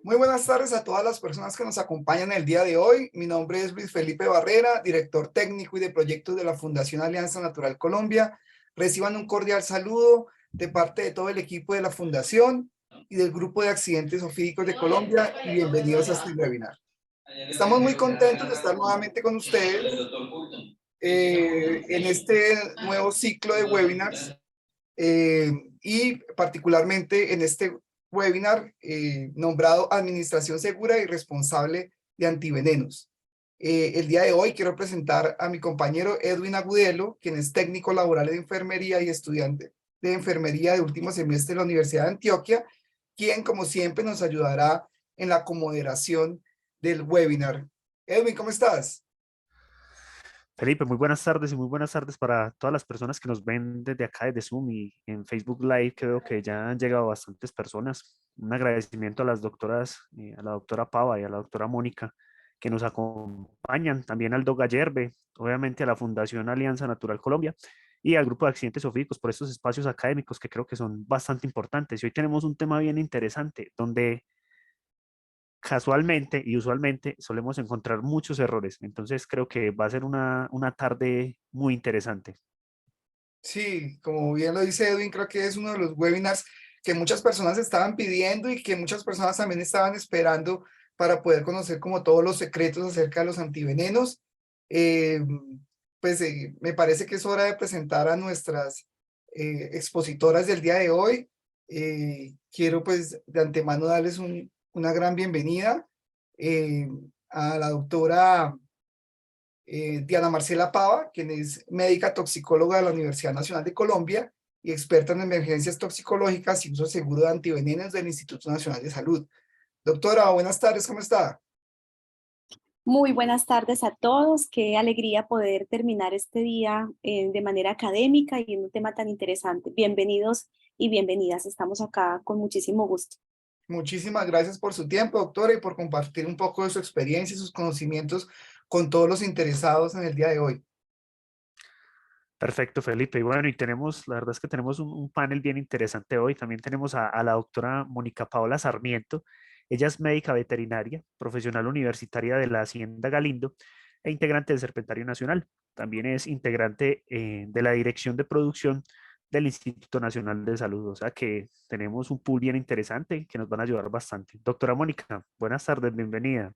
Muy buenas tardes a todas las personas que nos acompañan el día de hoy. Mi nombre es Luis Felipe Barrera, director técnico y de proyectos de la Fundación Alianza Natural Colombia. Reciban un cordial saludo de parte de todo el equipo de la Fundación y del Grupo de Accidentes Ofídicos de Colombia y bienvenidos a este webinar. Estamos muy contentos de estar nuevamente con ustedes en este nuevo ciclo de webinars y particularmente en este webinar nombrado Administración Segura y Responsable de Antivenenos. El día de hoy quiero presentar a mi compañero Edwin Agudelo, quien es técnico laboral de enfermería y estudiante de enfermería de último semestre de la Universidad de Antioquia, quien como siempre nos ayudará en la comoderación del webinar. Edwin, ¿cómo estás? Felipe, muy buenas tardes y muy buenas tardes para todas las personas que nos ven desde acá, desde Zoom y en Facebook Live, que veo que ya han llegado bastantes personas. Un agradecimiento a las doctoras, a la doctora Pava y a la doctora Mónica, que nos acompañan, también al Aldo Gallerbe, obviamente a la Fundación Alianza Natural Colombia y al Grupo de Accidentes Ofídicos por estos espacios académicos que creo que son bastante importantes. Y hoy tenemos un tema bien interesante, donde casualmente y usualmente solemos encontrar muchos errores. Entonces creo que va a ser una tarde muy interesante. Sí, como bien lo dice Edwin, creo que es uno de los webinars que muchas personas estaban pidiendo y que muchas personas también estaban esperando para poder conocer como todos los secretos acerca de los antivenenos. Eh, Me parece que es hora de presentar a nuestras expositoras del día de hoy. Quiero pues de antemano darles una gran bienvenida eh, a la doctora Diana Marcela Pava, quien es médica toxicóloga de la Universidad Nacional de Colombia y experta en emergencias toxicológicas y uso seguro de antivenenos del Instituto Nacional de Salud. Doctora, buenas tardes, ¿cómo está? Muy buenas tardes a todos. Qué alegría poder terminar este día de manera académica y en un tema tan interesante. Bienvenidos y bienvenidas. Estamos acá con muchísimo gusto. Muchísimas gracias por su tiempo, doctora, y por compartir un poco de su experiencia y sus conocimientos con todos los interesados en el día de hoy. Perfecto, Felipe. Y bueno, y tenemos, la verdad es que tenemos un panel bien interesante hoy. También tenemos a la doctora Mónica Paola Sarmiento. Ella es médica veterinaria, profesional universitaria de la Hacienda Galindo e integrante del Serpentario Nacional. También es integrante de la Dirección de Producción del Instituto Nacional de Salud. O sea que tenemos un pool bien interesante que nos van a ayudar bastante. Doctora Mónica, buenas tardes, bienvenida.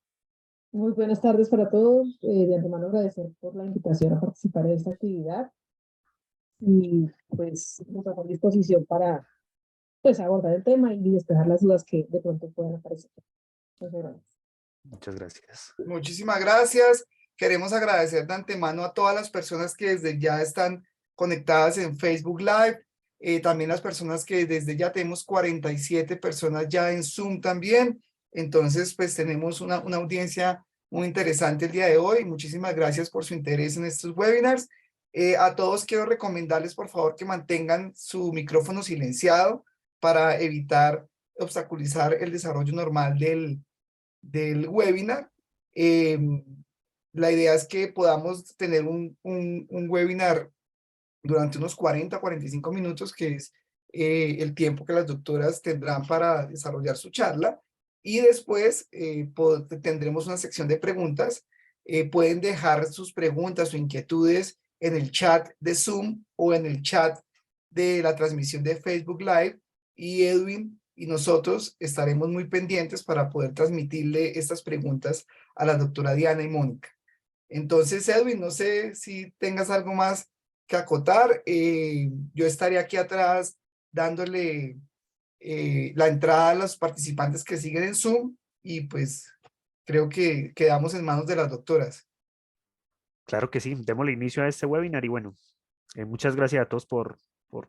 Muy buenas tardes para todos. De antemano agradecer por la invitación a participar en esta actividad y pues nos a disposición para pues abordar el tema y despejar las dudas que de pronto puedan aparecer. Muchas gracias. Muchas gracias. Muchísimas gracias. Queremos agradecer de antemano a todas las personas que desde ya están conectadas en Facebook Live, también las personas que desde ya tenemos 47 personas ya en Zoom también. Entonces, pues tenemos una audiencia muy interesante el día de hoy. Muchísimas gracias por su interés en estos webinars. A todos quiero recomendarles, por favor, que mantengan su micrófono silenciado para evitar obstaculizar el desarrollo normal del webinar. Eh, la idea es que podamos tener un webinar durante unos 40 a 45 minutos, que es el tiempo que las doctoras tendrán para desarrollar su charla. Y después tendremos una sección de preguntas. Pueden dejar sus preguntas o inquietudes en el chat de Zoom o en el chat de la transmisión de Facebook Live. Y Edwin y nosotros estaremos muy pendientes para poder transmitirle estas preguntas a la doctora Diana y Mónica. Entonces, Edwin, no sé si tengas algo más que acotar. Yo estaré aquí atrás dándole la entrada a los participantes que siguen en Zoom y pues creo que quedamos en manos de las doctoras. Claro que sí, démosle inicio a este webinar y bueno, muchas gracias a todos por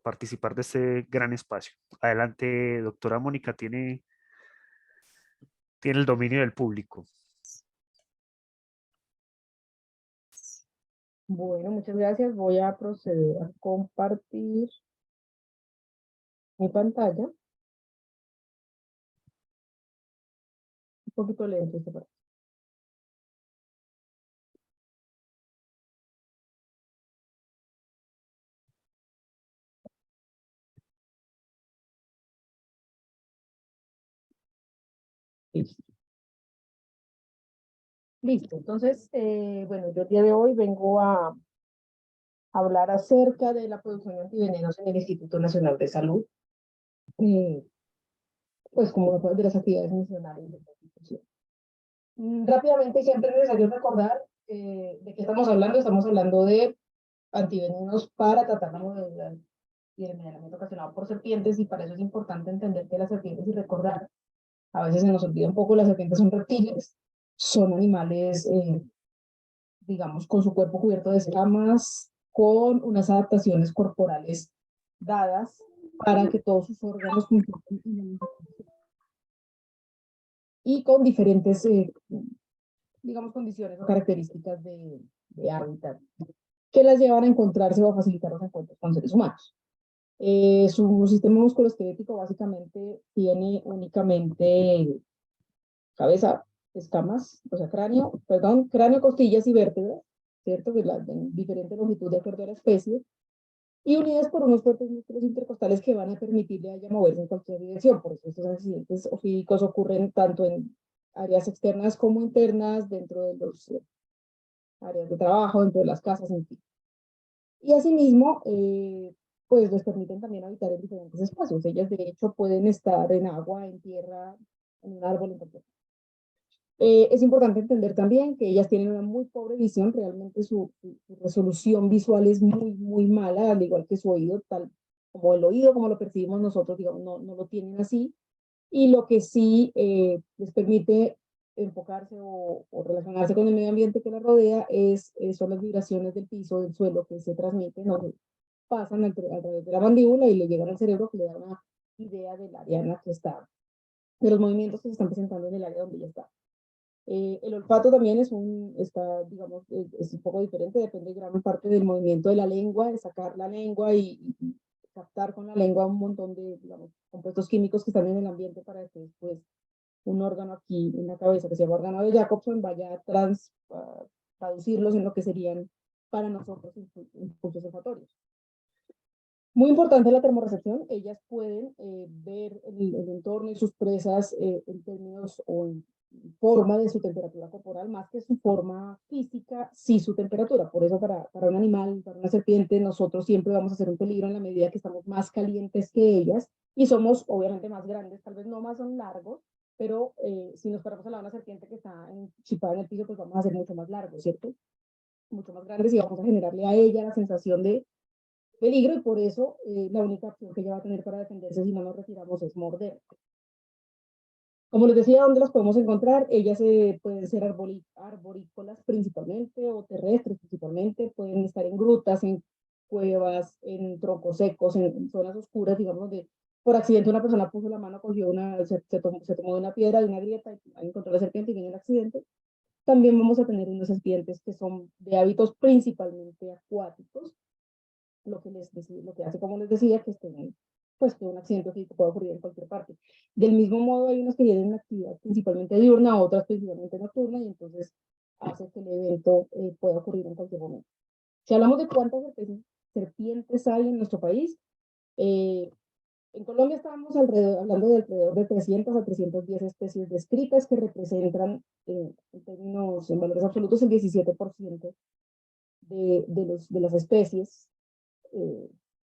participar de este gran espacio. Adelante, doctora Mónica, tiene el dominio del público. Bueno, muchas gracias. Voy a proceder a compartir mi pantalla. Un poquito lento este parte. Listo. Listo. Entonces, bueno, yo el día de hoy vengo a hablar acerca de la producción de antivenenos en el Instituto Nacional de Salud, pues como una de las actividades nacionales de la institución. Rápidamente, siempre es necesario recordar de qué estamos hablando. Estamos hablando de antivenenos para tratar la mordedura y el envenenamiento ocasionado por serpientes, y para eso es importante entender que las serpientes, y recordar, a veces se nos olvida un poco, las serpientes son reptiles, son animales, digamos, con su cuerpo cubierto de escamas, con unas adaptaciones corporales dadas para que todos sus órganos funcionen y con diferentes, digamos, condiciones o características de hábitat que las llevan a encontrarse o a facilitar los encuentros con seres humanos. Su sistema musculoesquelético básicamente tiene únicamente cabeza, escamas, o sea, cráneo, costillas y vértebras, ¿cierto? Que en diferente longitud de acuerdo a la especie, y unidas por unos fuertes músculos intercostales que van a permitirle a ella moverse en cualquier dirección. Por eso estos accidentes ofídicos ocurren tanto en áreas externas como internas, dentro de los áreas de trabajo, dentro de las casas, en fin. Y asimismo, pues les permiten también habitar en diferentes espacios. Ellas, de hecho, pueden estar en agua, en tierra, en un árbol, en cualquier. Es importante entender también que ellas tienen una muy pobre visión. Realmente su resolución visual es muy mala, al igual que su oído, tal como el oído, como lo percibimos nosotros, digamos, no lo tienen así. Y lo que sí les permite enfocarse o relacionarse con el medio ambiente que la rodea son las vibraciones del piso, del suelo, que se transmiten o pasan a través de la mandíbula y le llegan al cerebro, que le da una idea del área en la que está, de los movimientos que se están presentando en el área donde ella está. El olfato también es un poco diferente, depende de gran parte del movimiento de la lengua, de sacar la lengua y captar con la lengua un montón de, digamos, compuestos químicos que están en el ambiente, para que después un órgano aquí en la cabeza, que se llama órgano de Jacobson, vaya a traducirlos en lo que serían para nosotros impulsos olfatorios. Muy importante la termorrecepción. Ellas pueden ver el entorno y sus presas en términos o en forma de su temperatura corporal, más que su forma física, sí su temperatura. Por eso para un animal, para una serpiente, nosotros siempre vamos a ser un peligro en la medida que estamos más calientes que ellas y somos obviamente más grandes, tal vez no más son largos, pero si nos paramos a la de una serpiente que está chipada en el piso, pues vamos a ser mucho más largos, ¿cierto? Mucho más grandes, y vamos a generarle a ella la sensación de peligro, y por eso la única opción que ella va a tener para defenderse si no nos retiramos es morder. Como les decía, ¿dónde las podemos encontrar? Ellas pueden ser arborícolas principalmente, o terrestres principalmente. Pueden estar en grutas, en cuevas, en troncos secos, en zonas oscuras, digamos, donde por accidente una persona puso la mano, cogió se tomó de una piedra, de una grieta, y ahí encontró la serpiente y viene el accidente. También vamos a tener unas serpientes que son de hábitos principalmente acuáticos, lo que hace, como les decía, que pues que un accidente físico puede ocurrir en cualquier parte. Del mismo modo, hay unos que tienen una actividad principalmente diurna, otras principalmente nocturna, y entonces hace que el evento pueda ocurrir en cualquier momento. Si hablamos de cuántas serpientes hay en nuestro país, en Colombia estamos hablando de alrededor de 300 a 310 especies descritas, que representan en valores absolutos, el 17% de las especies.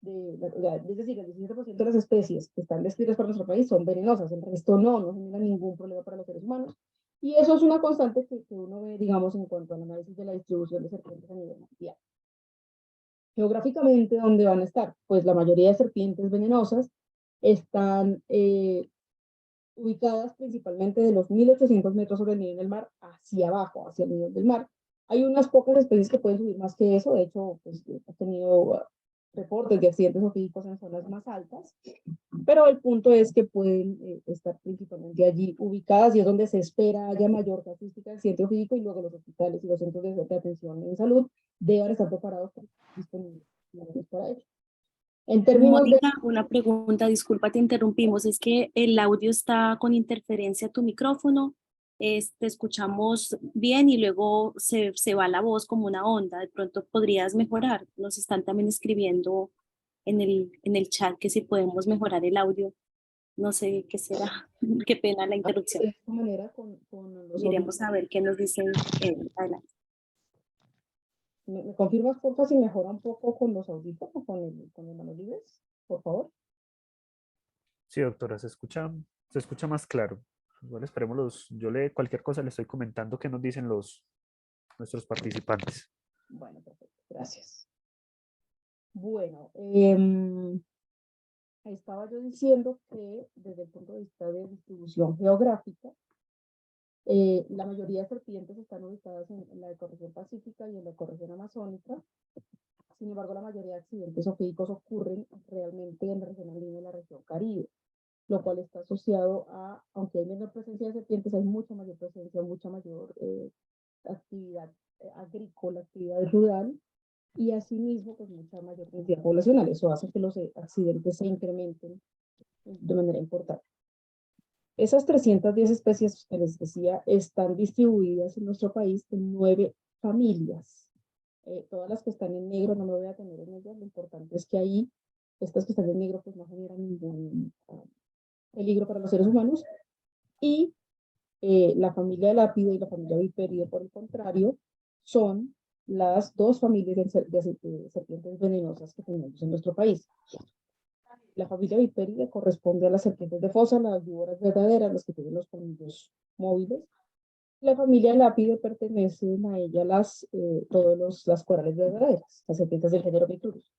Es decir, el 17% de las especies que están descritas para nuestro país son venenosas, el resto no generan ningún problema para los seres humanos. Y eso es una constante que uno ve, digamos, en cuanto al análisis de la distribución de serpientes a nivel mundial. Geográficamente, ¿dónde van a estar? Pues la mayoría de serpientes venenosas están ubicadas principalmente de los 1800 metros sobre el nivel del mar hacia abajo, hacia el nivel del mar. Hay unas pocas especies que pueden subir más que eso. De hecho, pues, ha tenido reportes de accidentes ofídicos en zonas más altas, pero el punto es que pueden estar principalmente allí ubicadas, y es donde se espera haya mayor casuística de accidente ofídico, y luego los hospitales y los centros de atención en salud deben estar preparados disponibles para ello. En términos Mónica, una pregunta, disculpa, te interrumpimos, es que el audio está con interferencia a tu micrófono, te escuchamos bien y luego se va la voz como una onda. De pronto podrías mejorar. Nos están también escribiendo en el chat que si podemos mejorar el audio No sé qué será. Qué pena la interrupción. De esta manera con los Miremos a ver qué nos dicen. Adelante. ¿Me confirmas, por favor, si mejora un poco con los audífonos, con el manos libres, por favor? Sí, doctora, se escucha más claro. Igual esperemos yo cualquier cosa le estoy comentando qué nos dicen nuestros participantes. Bueno, perfecto, gracias. Bueno, estaba yo diciendo que desde el punto de vista de distribución geográfica, la mayoría de serpientes están ubicadas en la ecorregión pacífica y en la ecorregión amazónica. Sin embargo, la mayoría de accidentes ofídicos ocurren realmente en la región andina y la región caribe, lo cual está asociado a, aunque hay menor presencia de serpientes, hay mucha mayor presencia, mucha mayor actividad agrícola, actividad rural, y asimismo, pues mucha mayor densidad poblacional. Eso hace que los accidentes se incrementen de manera importante. Esas 310 especies que les decía están distribuidas en nuestro país en 9 familias. Todas las que están en negro no me voy a tener en ellas. Lo importante es que ahí, estas que están en negro, pues no generan ningún peligro para los seres humanos. Y la familia de lápido y la familia viperio, por el contrario, son las dos familias de serpientes venenosas que tenemos en nuestro país. La familia viperio corresponde a las serpientes de fosa, las víboras verdaderas, las que tienen los colmillos móviles. La familia lápido pertenecen a ella las corales verdaderas, las serpientes del género Picturus.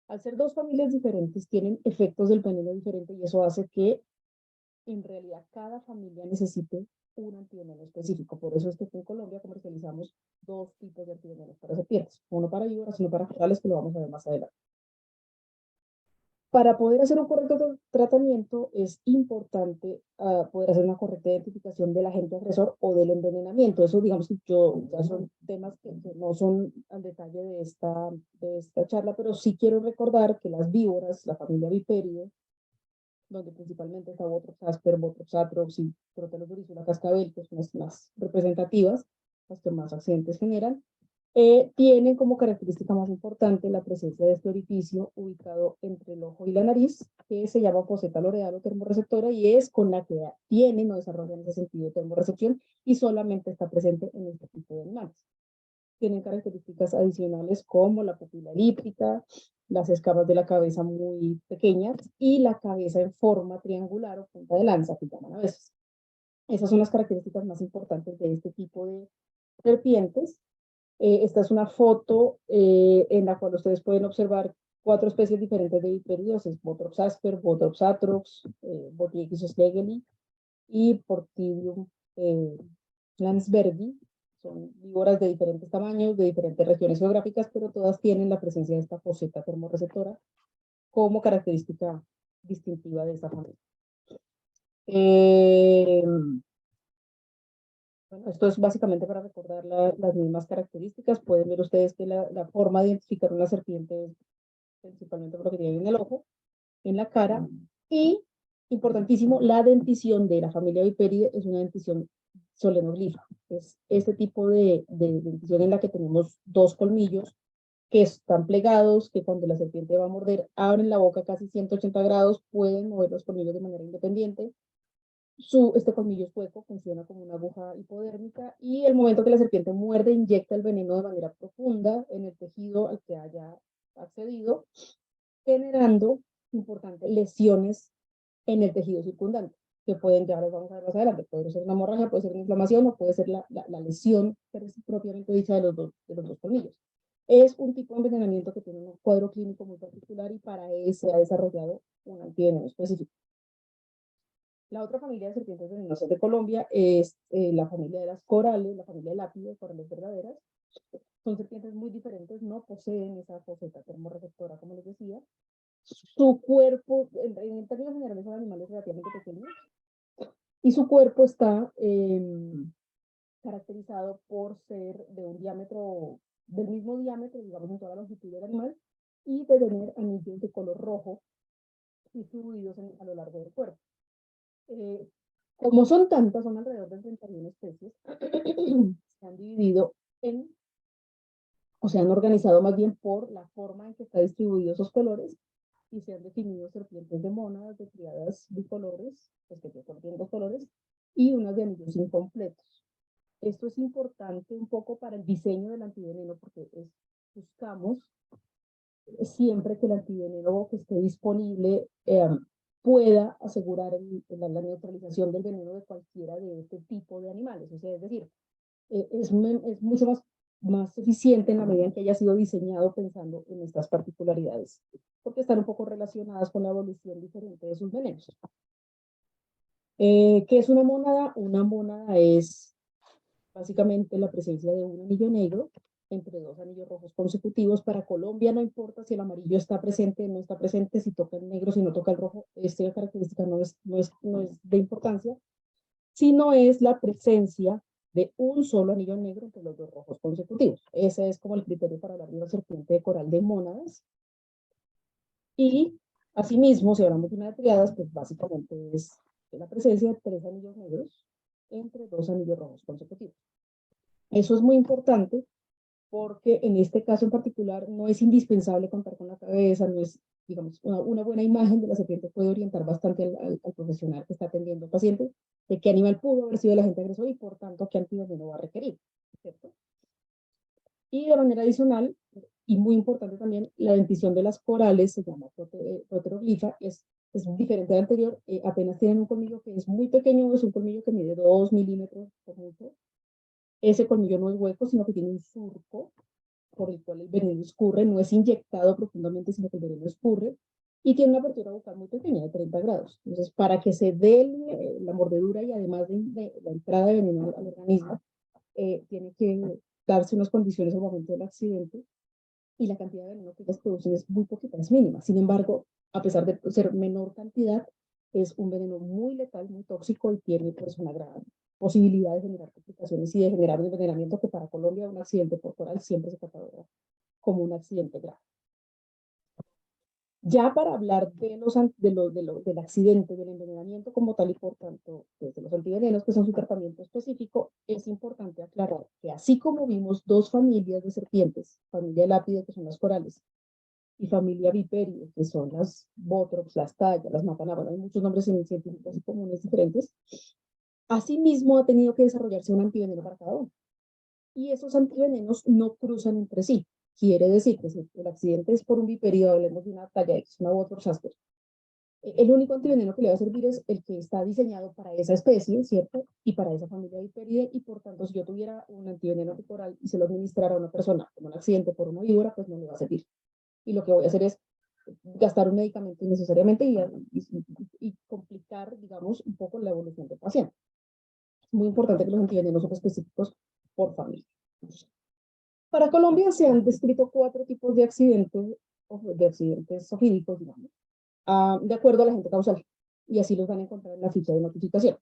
Al ser dos familias diferentes, tienen efectos del veneno diferentes y eso hace que en realidad cada familia necesite un antiveneno específico. Por eso es que en Colombia comercializamos dos tipos de antivenenos para serpientes, uno para víboras y uno para corales, que lo vamos a ver más adelante. Para poder hacer un correcto tratamiento es importante poder hacer una correcta identificación del agente agresor o del envenenamiento. Eso, digamos que ya son temas que no son al detalle de esta charla, pero sí quiero recordar que las víboras, la familia Viperidae, donde principalmente está Botrops asper, Botrops atrox y Crotalus cascabel, que son las más representativas, las que más accidentes generan, tienen como característica más importante la presencia de este orificio ubicado entre el ojo y la nariz, que se llama foseta loreal o termorreceptora, y es con la que tienen o desarrollan ese sentido de termorrecepción y solamente está presente en este tipo de animales. Tienen características adicionales como la pupila elíptica, las escamas de la cabeza muy pequeñas y la cabeza en forma triangular o punta de lanza, que llaman a veces. Esas son las características más importantes de este tipo de serpientes. Esta es una foto en la cual ustedes pueden observar 4 especies diferentes de viperidosis: Botrops asper, Botrops atrox, Botiechis schlegeli y Portidium landsbergi. Son víboras de diferentes tamaños, de diferentes regiones geográficas, pero todas tienen la presencia de esta foseta termorreceptora como característica distintiva de esta familia. Bueno, esto es básicamente para recordar las mismas características. Pueden ver ustedes que la forma de identificar una serpiente es principalmente por lo que tiene en el ojo, en la cara, y, importantísimo, la dentición de la familia Viperidae es una dentición solenoglifa. Es este tipo de dentición en la que tenemos dos colmillos que están plegados, que cuando la serpiente va a morder, abren la boca casi 180 grados, pueden mover los colmillos de manera independiente. Este colmillo hueco funciona como una aguja hipodérmica y el momento que la serpiente muerde, inyecta el veneno de manera profunda en el tejido al que haya accedido, generando, importante, lesiones en el tejido circundante, que pueden, ya los vamos a ver más adelante, puede ser una hemorragia, puede ser una inflamación o puede ser la lesión propiamente dicha de los dos colmillos. Es un tipo de envenenamiento que tiene un cuadro clínico muy particular y para eso se ha desarrollado un antiveneno específico. La otra familia de serpientes venenosas de Colombia es la familia de las corales, la familia de lápido, corales verdaderas. Son serpientes muy diferentes, no poseen esa foseta termorreceptora, como les decía. Su cuerpo, en términos generales, son animales relativamente pequeños y su cuerpo está caracterizado por ser de un diámetro, del mismo diámetro, digamos, en toda la longitud del animal, y de tener anillos de color rojo distribuidos a lo largo del cuerpo. Como son tantas, son alrededor de 31 especies, se han dividido o se han organizado más bien por la forma en que están distribuidos esos colores, y se han definido serpientes de mónadas de triadas bicolores, pues que tienen dos colores, y unas de anillos incompletos. Esto es importante un poco para el diseño del antiveneno porque buscamos siempre que el antiveneno que esté disponible pueda asegurar la neutralización del veneno de cualquiera de este tipo de animales. O sea, es decir, es mucho más eficiente en la medida en que haya sido diseñado pensando en estas particularidades, porque están un poco relacionadas con la evolución diferente de sus venenos. ¿Qué es una mónada? Una mónada es básicamente la presencia de un anillo negro entre dos anillos rojos consecutivos. Para Colombia no importa si el amarillo está presente o no está presente, si toca el negro, si no toca el rojo, esta característica no es de importancia, sino es la presencia de un solo anillo negro entre los dos rojos consecutivos. Ese es como el criterio para hablar de una serpiente de coral de mónadas. Y asimismo, si hablamos de una de triadas, pues básicamente es la presencia de 3 anillos negros entre 2 anillos rojos consecutivos. Eso es muy importante porque en este caso en particular no es indispensable contar con la cabeza, no es, digamos, una buena imagen de la serpiente puede orientar bastante al profesional que está atendiendo al paciente de qué animal pudo haber sido el agente agresor y por tanto qué antiveneno va a requerir, ¿cierto? Y de manera adicional, y muy importante también, la dentición de las corales se llama proteroglifa, es diferente al anterior, apenas tienen un colmillo que es muy pequeño, es un colmillo que mide 2 milímetros por mucho. Ese colmillo no es hueco, sino que tiene un surco por el cual el veneno escurre, no es inyectado profundamente, sino que el veneno escurre, y tiene una apertura bucal muy pequeña, de 30 grados. Entonces, para que se dé la mordedura y además de la entrada de veneno al organismo, tiene que darse unas condiciones al momento del accidente, y la cantidad de veneno que ellas producen es muy poquita, es mínima. Sin embargo, a pesar de ser menor cantidad, es un veneno muy letal, muy tóxico y tiene pues una gran posibilidad de generar complicaciones y de generar un envenenamiento que para Colombia un accidente por coral siempre se cataloga como un accidente grave. Ya para hablar del accidente, del envenenamiento como tal y por tanto pues, de los antivenenos, que son su tratamiento específico, es importante aclarar que así como vimos dos familias de serpientes, familia lápide, que son las corales, y familia viperio, que son las botrops, las tallas, las matanabas, hay muchos nombres científicos y comunes diferentes, asimismo ha tenido que desarrollarse un antiveneno para cada uno. Y esos antivenenos no cruzan entre sí. Quiere decir que si el accidente es por un viperio, hablemos de una talla X, una botrops asper, el único antiveneno que le va a servir es el que está diseñado para esa especie, ¿cierto? Y para esa familia viperide, y por tanto, si yo tuviera un antiveneno anticoral y se lo administrara a una persona con un accidente por una víbora, pues no le va a servir. Y lo que voy a hacer es gastar un medicamento innecesariamente y complicar, digamos, un poco la evolución del paciente. Es muy importante que los antivenenos son específicos por familia. Para Colombia se han descrito 4 tipos de accidentes zoofídicos, digamos, de acuerdo a la agente causal, y así los van a encontrar en la ficha de notificación.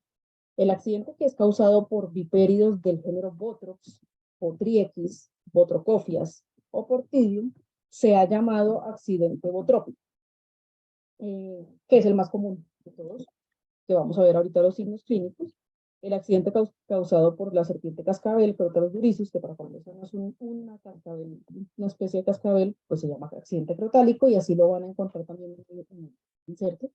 El accidente que es causado por vipéridos del género Botrops, Botrytis, Botrocophias o Portidium, se ha llamado accidente botrópico, que es el más común de todos, que vamos a ver ahorita los signos clínicos. El accidente causado por la serpiente cascabel, Crotalus durisus, que para cuando no es una cascabel, una especie de cascabel, pues se llama accidente crotálico, y así lo van a encontrar también en el inserto.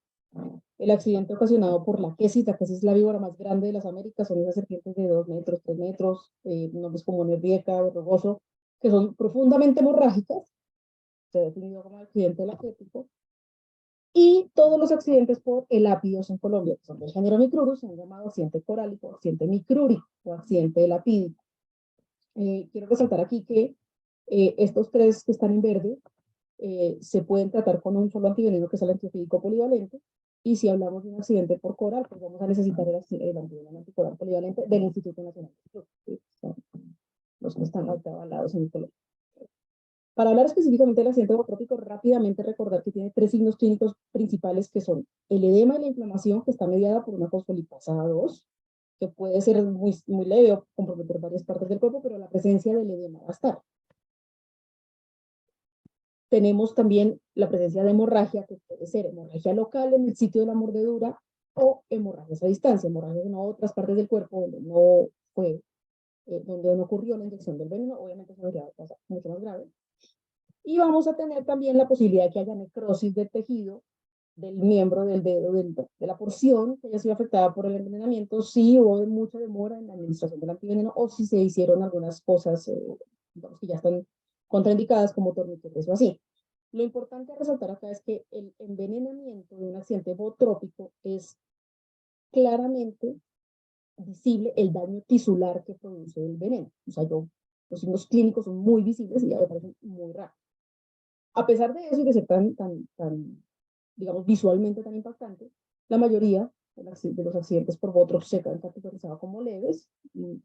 El accidente ocasionado por la quesis es la víbora más grande de las Américas, son esas serpientes de 2 metros, 3 metros, nombres como nervieca, verrugoso, que son profundamente hemorrágicas, se ha definido como accidente lacético. Y todos los accidentes por elápidos en Colombia, que son del género Micrurus, se han llamado accidente corálico, accidente micrúrico o accidente elapídico. Quiero resaltar aquí que estos 3 que están en verde se pueden tratar con un solo antiveneno, que es el antiofídico polivalente, y si hablamos de un accidente por coral, pues vamos a necesitar el antiveneno anticoral polivalente del Instituto Nacional de Salud, ¿sí? Los que están avalados en el colegio. Para hablar específicamente del accidente botrópico, rápidamente recordar que tiene 3 signos clínicos principales, que son el edema y la inflamación, que está mediada por una fosfolipasa 2, que puede ser muy leve o comprometer varias partes del cuerpo, pero la presencia del edema va a estar. Tenemos también la presencia de hemorragia, que puede ser hemorragia local en el sitio de la mordedura o hemorragias a distancia, hemorragias en otras partes del cuerpo donde no fue, donde no ocurrió la inyección del veneno, obviamente es una cosa mucho más grave. Y vamos a tener también la posibilidad de que haya necrosis del tejido del miembro del dedo, de la porción que haya sido afectada por el envenenamiento, si hubo mucha demora en la administración del antiveneno o si se hicieron algunas cosas digamos, que ya están contraindicadas como torniquetes o así. Lo importante a resaltar acá es que el envenenamiento de un accidente bootrópico es claramente visible el daño tisular que produce el veneno. O sea, los signos clínicos son muy visibles y ya me parecen muy raros. A pesar de eso y de ser tan, digamos, visualmente tan impactante, la mayoría de los accidentes por botrops se han categorizado como leves y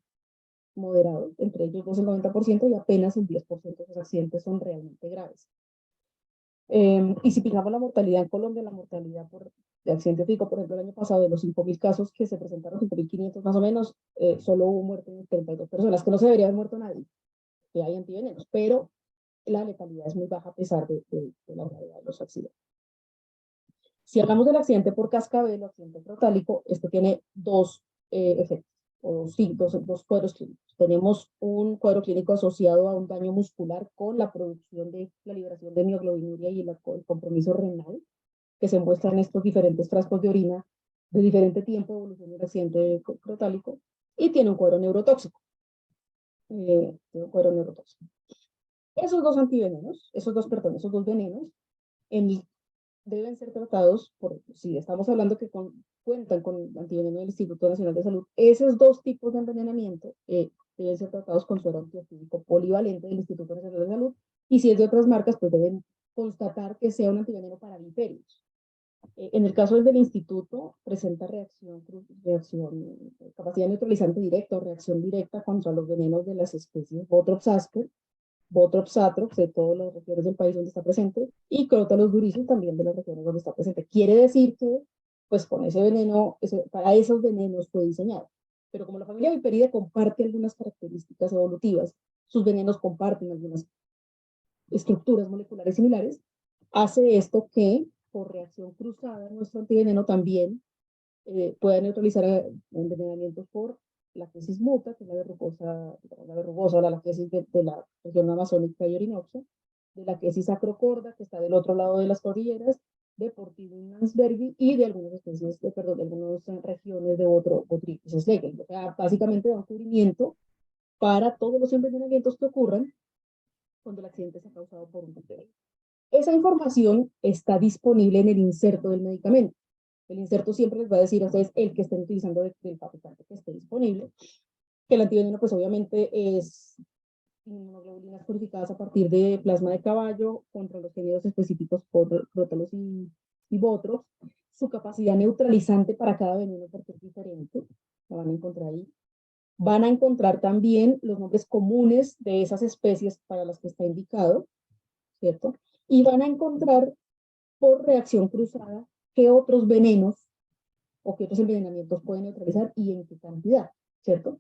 moderados, entre ellos el 90% y apenas el 10% de los accidentes son realmente graves. Y si fijamos la mortalidad en Colombia, la mortalidad de accidente típico, por ejemplo, el año pasado, de los 5.000 casos que se presentaron, 5.500 más o menos, solo hubo muerte de 32 personas, que no se debería haber muerto nadie, que hay antivenenos, pero la letalidad es muy baja a pesar de la gravedad de los accidentes. Si hablamos del accidente por cascabel o accidente protálico, este tiene dos efectos, o sí, dos cuadros clínicos. Tenemos un cuadro clínico asociado a un daño muscular con la producción de la liberación de mioglobinuria y el compromiso renal, que se muestra en estos diferentes frascos de orina de diferente tiempo de evolución del accidente protálico, y tiene un cuadro neurotóxico. Esos dos antivenenos, esos dos venenos, deben ser tratados, si estamos hablando que cuentan con antiveneno del Instituto Nacional de Salud, esos dos tipos de envenenamiento deben ser tratados con suero antiofídico polivalente del Instituto Nacional de Salud, y si es de otras marcas, pues deben constatar que sea un antiveneno para biferios. En el caso del instituto, presenta capacidad neutralizante directa o reacción directa contra los venenos de las especies Botrops asper, Botrops atrox de todas las regiones del país donde está presente, y Crotalus duricis también de las regiones donde está presente. Quiere decir que, pues con ese veneno, para esos venenos fue diseñado. Pero como la familia Viperida comparte algunas características evolutivas, sus venenos comparten algunas estructuras moleculares similares, hace esto que, por reacción cruzada, nuestro antiveneno también pueda neutralizar envenenamientos por la laquesis muta, que es la verrugosa, la laquesis de la región amazónica y orinoxa, de la laquesis acrocorda, que está del otro lado de las cordilleras, de Portinum landsbergi y de algunas especies, de algunas regiones de Botrytis schlegel. O sea, básicamente da un cubrimiento para todos los envenenamientos que ocurran cuando el accidente se ha causado por un bacterio. Esa información está disponible en el inserto del medicamento. El inserto siempre les va a decir a ustedes el que estén utilizando del fabricante que esté disponible, que el antiveneno pues obviamente es inmunoglobulinas purificadas a partir de plasma de caballo contra los géneros específicos por Crotalus y Botrops. Su capacidad neutralizante para cada veneno porque es diferente, la van a encontrar ahí. Van a encontrar también los nombres comunes de esas especies para las que está indicado, ¿cierto? Y van a encontrar por reacción cruzada qué otros venenos o qué otros envenenamientos pueden neutralizar y en qué cantidad, ¿cierto?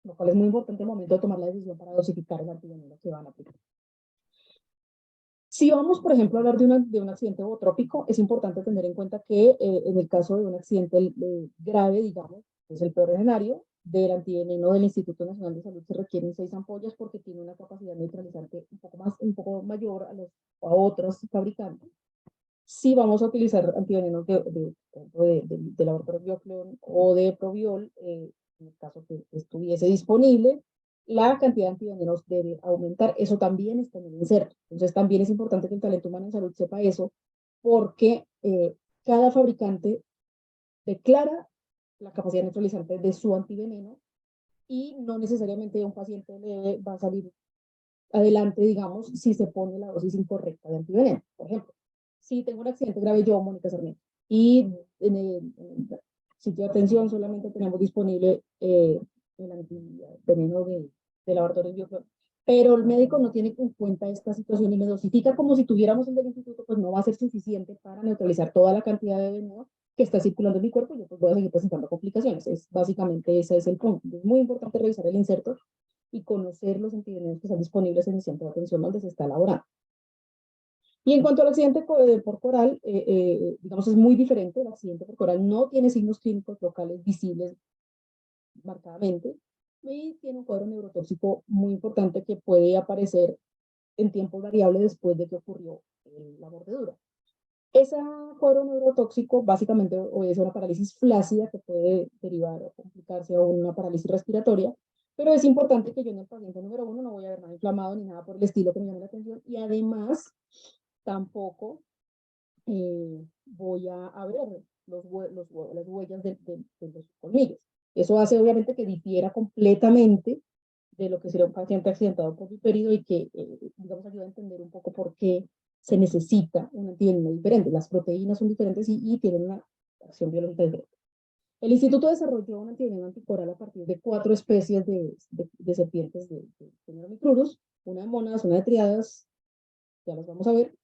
Lo cual es muy importante en el momento de tomar la decisión para dosificar el antiveneno que van a aplicar. Si vamos, por ejemplo, a hablar de un accidente bootrópico, es importante tener en cuenta que en el caso de un accidente grave, digamos, es el peor escenario, del antiveneno del Instituto Nacional de Salud se requieren 6 ampollas porque tiene una capacidad neutralizante un poco mayor a otros fabricantes. Si vamos a utilizar antivenenos de laboratorio Bioclon o de Proviol, en el caso que estuviese disponible, la cantidad de antivenenos debe aumentar. Eso también está en el inserto. Entonces también es importante que el talento humano en salud sepa eso, porque cada fabricante declara la capacidad neutralizante de su antiveneno y no necesariamente un paciente leve va a salir adelante, digamos, si se pone la dosis incorrecta de antiveneno. Por ejemplo, si tengo un accidente grave yo, Mónica Sarmiento, y en el sitio de atención solamente tenemos disponible el antiveneno de laboratorio Bioclon, pero el médico no tiene en cuenta esta situación y me dosifica como si tuviéramos el del instituto, pues no va a ser suficiente para neutralizar toda la cantidad de veneno que está circulando en mi cuerpo y yo pues voy a seguir presentando complicaciones. Básicamente ese es el punto. Es muy importante revisar el inserto y conocer los antivenenos que están disponibles en el centro de atención donde se está elaborando. Y en cuanto al accidente por coral, digamos, es muy diferente. El accidente por coral no tiene signos clínicos locales visibles marcadamente y tiene un cuadro neurotóxico muy importante que puede aparecer en tiempo variable después de que ocurrió la mordedura. Ese cuadro neurotóxico básicamente obedece a una parálisis flácida que puede derivar o complicarse a una parálisis respiratoria, pero es importante que yo en el paciente número 1 no voy a ver nada inflamado ni nada por el estilo que me llame la atención, y además tampoco voy a ver las huellas de los colmillos. Eso hace obviamente que difiera completamente de lo que sería un paciente accidentado por vipérido y que, digamos, ayuda a entender un poco por qué se necesita un antiveneno diferente. Las proteínas son diferentes y tienen una acción biológica diferente. El instituto desarrolló un antiveneno anticoral a partir de 4 especies de serpientes de género Micrurus, una de mónadas, una de triadas, ya las vamos a ver,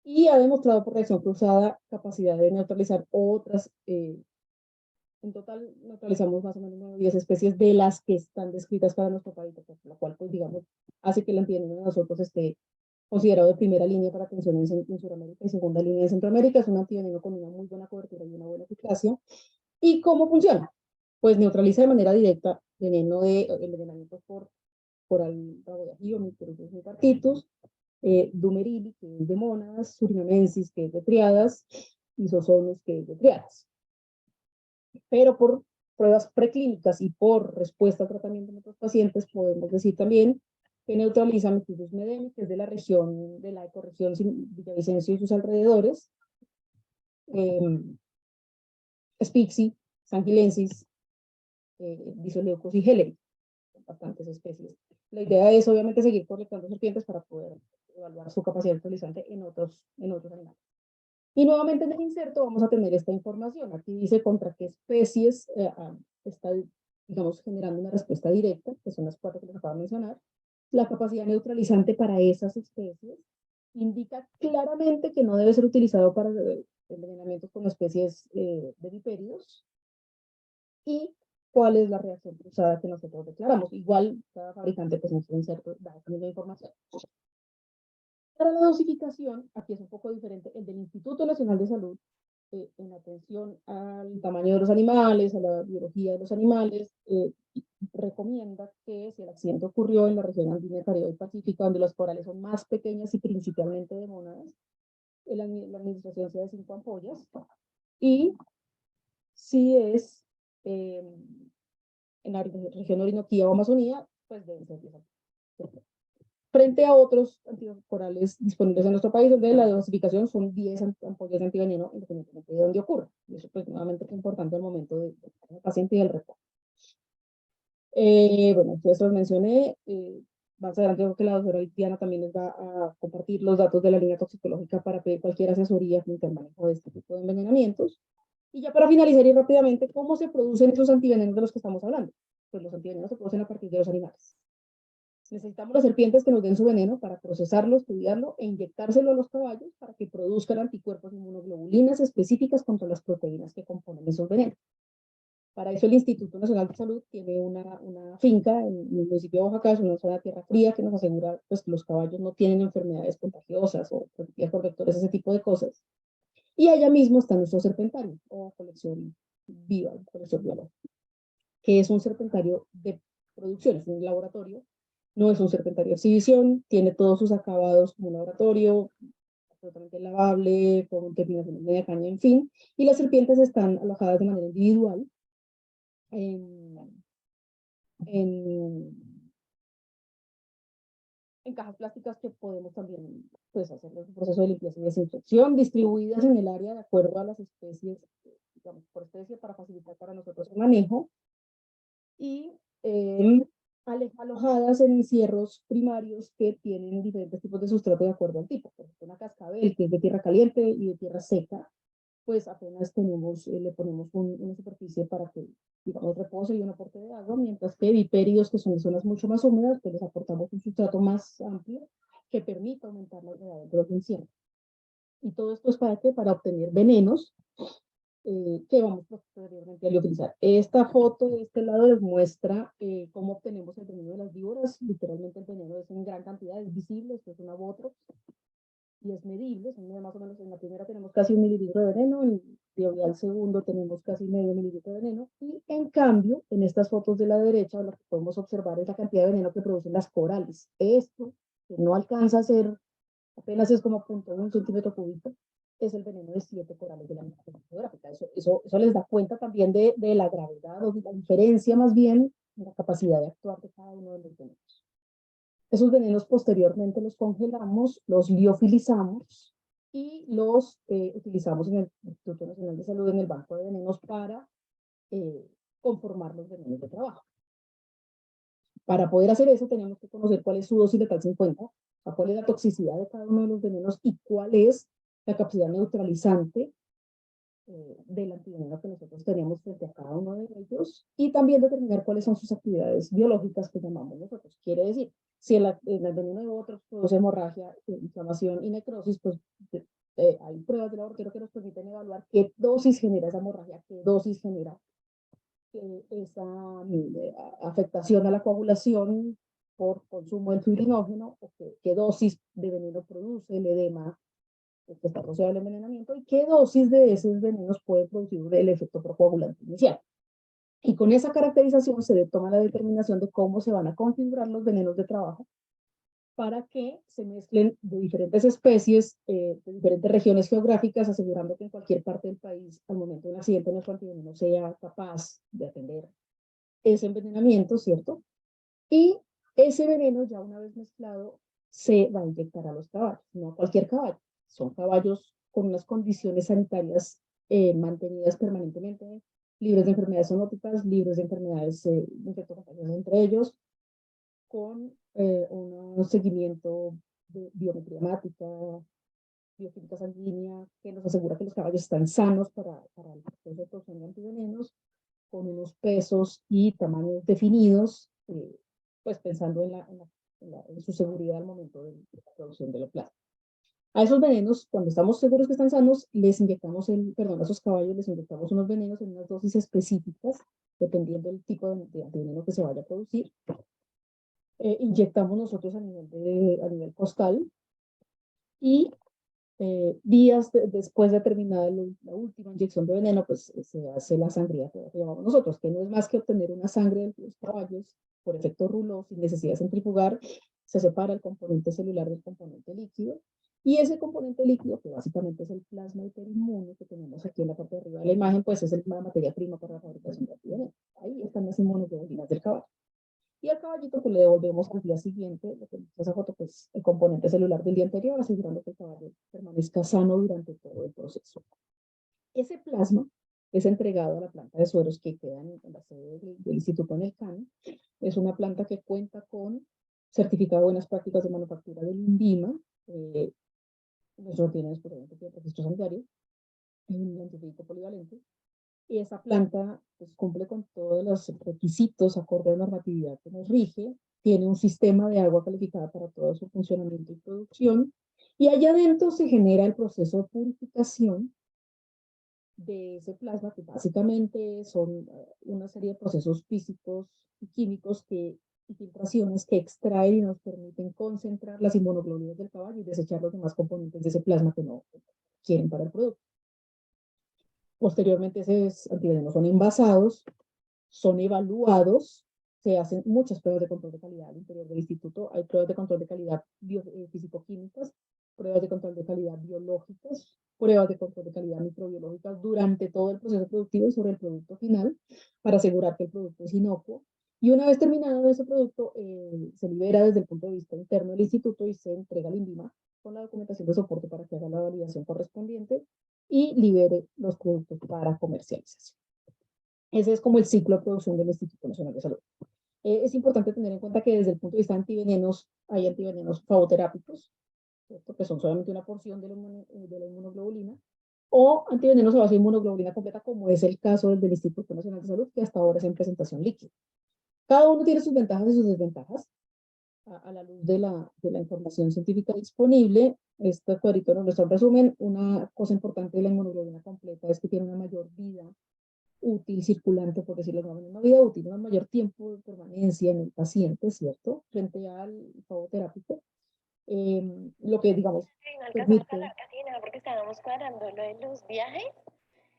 y ha demostrado por reacción cruzada capacidad de neutralizar otras. En total neutralizamos más o menos 10 especies de las que están descritas para nuestro país, por lo cual, pues, digamos, hace que el antiveneno de nosotros esté considerado de primera línea para atención en Sudamérica y segunda línea en Centroamérica. Es un antiveneno con una muy buena cobertura y una buena eficacia. ¿Y cómo funciona? Pues neutraliza de manera directa veneno de envenenamientos por rabo de ajío, Micrurus micartitus, Dumerili, que es de mónadas, Surinamensis, que es de triadas, y Zooxanus, que es de triadas. Pero por pruebas preclínicas y por respuesta al tratamiento en otros pacientes, podemos decir también que neutraliza Micrurus medemi, que es de la región, de la ecorregión Villavicencio y sus alrededores, Spixi, Sangilensis, Disoleucos y Helleri, bastantes especies. La idea es obviamente seguir colectando serpientes para poder evaluar su capacidad neutralizante en otros animales. Y nuevamente en el inserto vamos a tener esta información. Aquí dice contra qué especies está, digamos, generando una respuesta directa, que son las 4 que les acabo de mencionar. La capacidad neutralizante para esas especies indica claramente que no debe ser utilizado para envenenamientos con especies de vipéridos. Y cuál es la reacción cruzada que nosotros declaramos. Igual, cada fabricante, pues, en su inserto da esa misma información. Para la dosificación, aquí es un poco diferente. El del Instituto Nacional de Salud, en atención al tamaño de los animales, a la biología de los animales, recomienda que si el accidente ocurrió en la región andina, Caribe y Pacífica, donde las corales son más pequeñas y principalmente de mónadas, la administración sea de 5 ampollas. Y si es en la región Orinoquía o Amazonía, pues deben ser 10 ampollas. Frente a otros anticorales disponibles en nuestro país, donde la dosificación son 10 ampollas de antiveneno, independientemente de dónde ocurra. Y eso, pues, nuevamente es importante al momento del paciente y del reporte. Bueno, eso los mencioné. Más adelante creo que la doctora Diana también les va a compartir los datos de la línea toxicológica para pedir cualquier asesoría frente al manejo de este tipo de envenenamientos. Y ya para finalizar y rápidamente, ¿cómo se producen esos antivenenos de los que estamos hablando? Pues los antivenenos se producen a partir de los animales. Necesitamos las serpientes que nos den su veneno para procesarlo, estudiarlo e inyectárselo a los caballos para que produzcan anticuerpos inmunoglobulinas específicas contra las proteínas que componen esos venenos. Para eso el Instituto Nacional de Salud tiene una finca en el municipio de Oaxaca, es una zona de tierra fría que nos asegura, pues, que los caballos no tienen enfermedades contagiosas o transmitidas por vectores, ese tipo de cosas. Y allá mismo está nuestro serpentario o colección viva, colección biológica, que es un serpentario de producción, es un laboratorio. No es un serpentario de exhibición, tiene todos sus acabados como un laboratorio, absolutamente lavable, con terminaciones media caña, en fin. Y las serpientes están alojadas de manera individual en cajas plásticas que podemos también, pues, hacer un proceso de limpieza y desinfección, distribuidas en el área de acuerdo a las especies, digamos, por especie, para facilitar para nosotros el manejo. Y alojadas en encierros primarios que tienen diferentes tipos de sustrato de acuerdo al tipo. Por ejemplo, una cascabel que es de tierra caliente y de tierra seca, pues apenas le ponemos una superficie para que, digamos, repose y un aporte de agua, mientras que vipéridos, que son de zonas mucho más húmedas, pues les aportamos un sustrato más amplio que permita aumentar la humedad de los encierros. Y todo esto es para qué? Para obtener venenos que vamos posteriormente a utilizar. Esta foto de este lado les muestra cómo obtenemos el veneno de las víboras. Literalmente el veneno es en gran cantidad, es visible, esto es una botrox y es medible. Más o menos en la primera tenemos casi 1 mililitro de veneno, en el segundo tenemos casi medio mililitro de veneno, y en cambio en estas fotos de la derecha lo que podemos observar es la cantidad de veneno que producen las corales. Esto que no alcanza a ser, apenas es como 0,1 centímetro cúbico, es el veneno de 7 corales de la mirada fotográfica. Eso les da cuenta también de la gravedad o de la diferencia más bien en la capacidad de actuar de cada uno de los venenos. Esos venenos posteriormente los congelamos, los liofilizamos y los utilizamos en el Instituto Nacional de Salud, en el banco de venenos, para conformar los venenos de trabajo. Para poder hacer eso tenemos que conocer cuál es su dosis letal 50, cuál es la toxicidad de cada uno de los venenos y cuál es la capacidad neutralizante del antiveneno que nosotros tenemos frente a cada uno de ellos, y también determinar cuáles son sus actividades biológicas que llamamos nosotros. Quiere decir, si el veneno de otros produce hemorragia, inflamación y necrosis, pues hay pruebas de laboratorio que nos permiten evaluar qué dosis genera esa hemorragia, qué dosis genera esa afectación a la coagulación por consumo del fibrinógeno, o qué dosis de veneno produce el edema que está asociado al envenenamiento, y qué dosis de esos venenos puede producir el efecto procoagulante inicial. Y con esa caracterización se toma la determinación de cómo se van a configurar los venenos de trabajo para que se mezclen de diferentes especies, de diferentes regiones geográficas, asegurando que en cualquier parte del país, al momento de un accidente, nuestro antiveneno sea capaz de atender ese envenenamiento, ¿cierto? Y ese veneno, ya una vez mezclado, se va a inyectar a los caballos, no a cualquier caballo. Son caballos con unas condiciones sanitarias mantenidas permanentemente, libres de enfermedades zoonóticas, libres de enfermedades infectocontagiosas entre ellos, con un seguimiento de biometría hemática, bioquímica sanguínea, que nos asegura que los caballos están sanos para el proceso de producción de antivenenos, con unos pesos y tamaños definidos, pues pensando en su seguridad al momento de la producción de la planta. A esos venenos, cuando estamos seguros que están sanos, les inyectamos, a esos caballos les inyectamos unos venenos en unas dosis específicas, dependiendo del tipo de antiveneno que se vaya a producir. Inyectamos nosotros a nivel costal, y días después de terminar la última inyección de veneno, pues se hace la sangría que llamamos nosotros, que no es más que obtener una sangre de los caballos por efecto Rouleau, sin necesidad de centrifugar. Se separa el componente celular del componente líquido, y ese componente líquido, que básicamente es el plasma hiperinmune que tenemos aquí en la parte de arriba de la imagen, pues es la materia prima para la fabricación de antiveneno. Ahí están las inmunoglobulinas del caballo. Y al caballito pues le devolvemos al día siguiente, lo que muestra esa foto, pues el componente celular del día anterior, asegurando que el caballo permanezca sano durante todo el proceso. Ese plasma es entregado a la planta de sueros que queda en la sede del Instituto en el CAN. Es una planta que cuenta con certificado de buenas prácticas de manufactura del INVIMA. Nosotros tiene registro sanitario, un antibiótico polivalente. Y esa planta pues, cumple con todos los requisitos acorde a la normatividad que nos rige, tiene un sistema de agua calificada para todo su funcionamiento y producción, y allá adentro se genera el proceso de purificación de ese plasma, que básicamente son una serie de procesos físicos y químicos y filtraciones que extraen y nos permiten concentrar las inmunoglobulinas del caballo y desechar los demás componentes de ese plasma que no quieren para el producto. Posteriormente, esos antivenenos son envasados, son evaluados, se hacen muchas pruebas de control de calidad al interior del instituto. Hay pruebas de control de calidad físico-químicas, pruebas de control de calidad biológicas, pruebas de control de calidad microbiológicas durante todo el proceso productivo y sobre el producto final, para asegurar que el producto es inocuo. Y una vez terminado ese producto, se libera desde el punto de vista interno del instituto y se entrega al INVIMA con la documentación de soporte para que haga la validación correspondiente y libere los productos para comercialización. Ese es como el ciclo de producción del Instituto Nacional de Salud. Es importante tener en cuenta que desde el punto de vista de antivenenos, hay antivenenos favoterápicos, ¿cierto? Que son solamente una porción de la inmunoglobulina, o antivenenos a base de inmunoglobulina completa, como es el caso del Instituto Nacional de Salud, que hasta ahora es en presentación líquida. Cada uno tiene sus ventajas y sus desventajas. A la luz de la información científica disponible, este cuadrito nos muestra un resumen. Una cosa importante de la inmunoglobulina completa es que tiene una mayor vida útil circulante, por decirlo de una vida útil, un mayor tiempo de permanencia en el paciente, ¿cierto? Frente al favoterápico. Lo que, digamos, No alcanzamos permite... a hablar casi nada porque estábamos cuadrando lo de los viajes.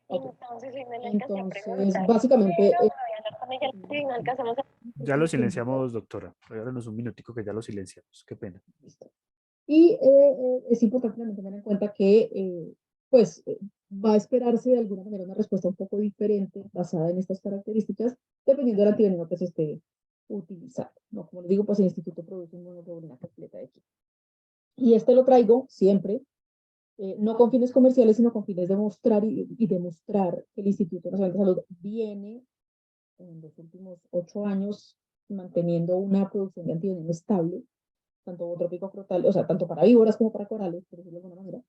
Okay. Entonces hoy no le alcancé a Entonces, preguntar. básicamente... Pero voy a hablar con ella y no alcanzamos a... Ya lo silenciamos, doctora. Regálanos un minutico que ya lo silenciamos. Qué pena. Listo. Y es importante también tener en cuenta que pues va a esperarse de alguna manera una respuesta un poco diferente basada en estas características, dependiendo del antiveneno que se esté utilizando, ¿no? Como les digo, pues el instituto produce una monoglobulina completa de equipo. Y este lo traigo siempre, no con fines comerciales, sino con fines de mostrar y demostrar que el Instituto Nacional de Salud viene en los últimos 8 años manteniendo una producción de antiveneno estable, tanto botrópico crotal, o sea, tanto para víboras como para corales, por decirlo de alguna manera.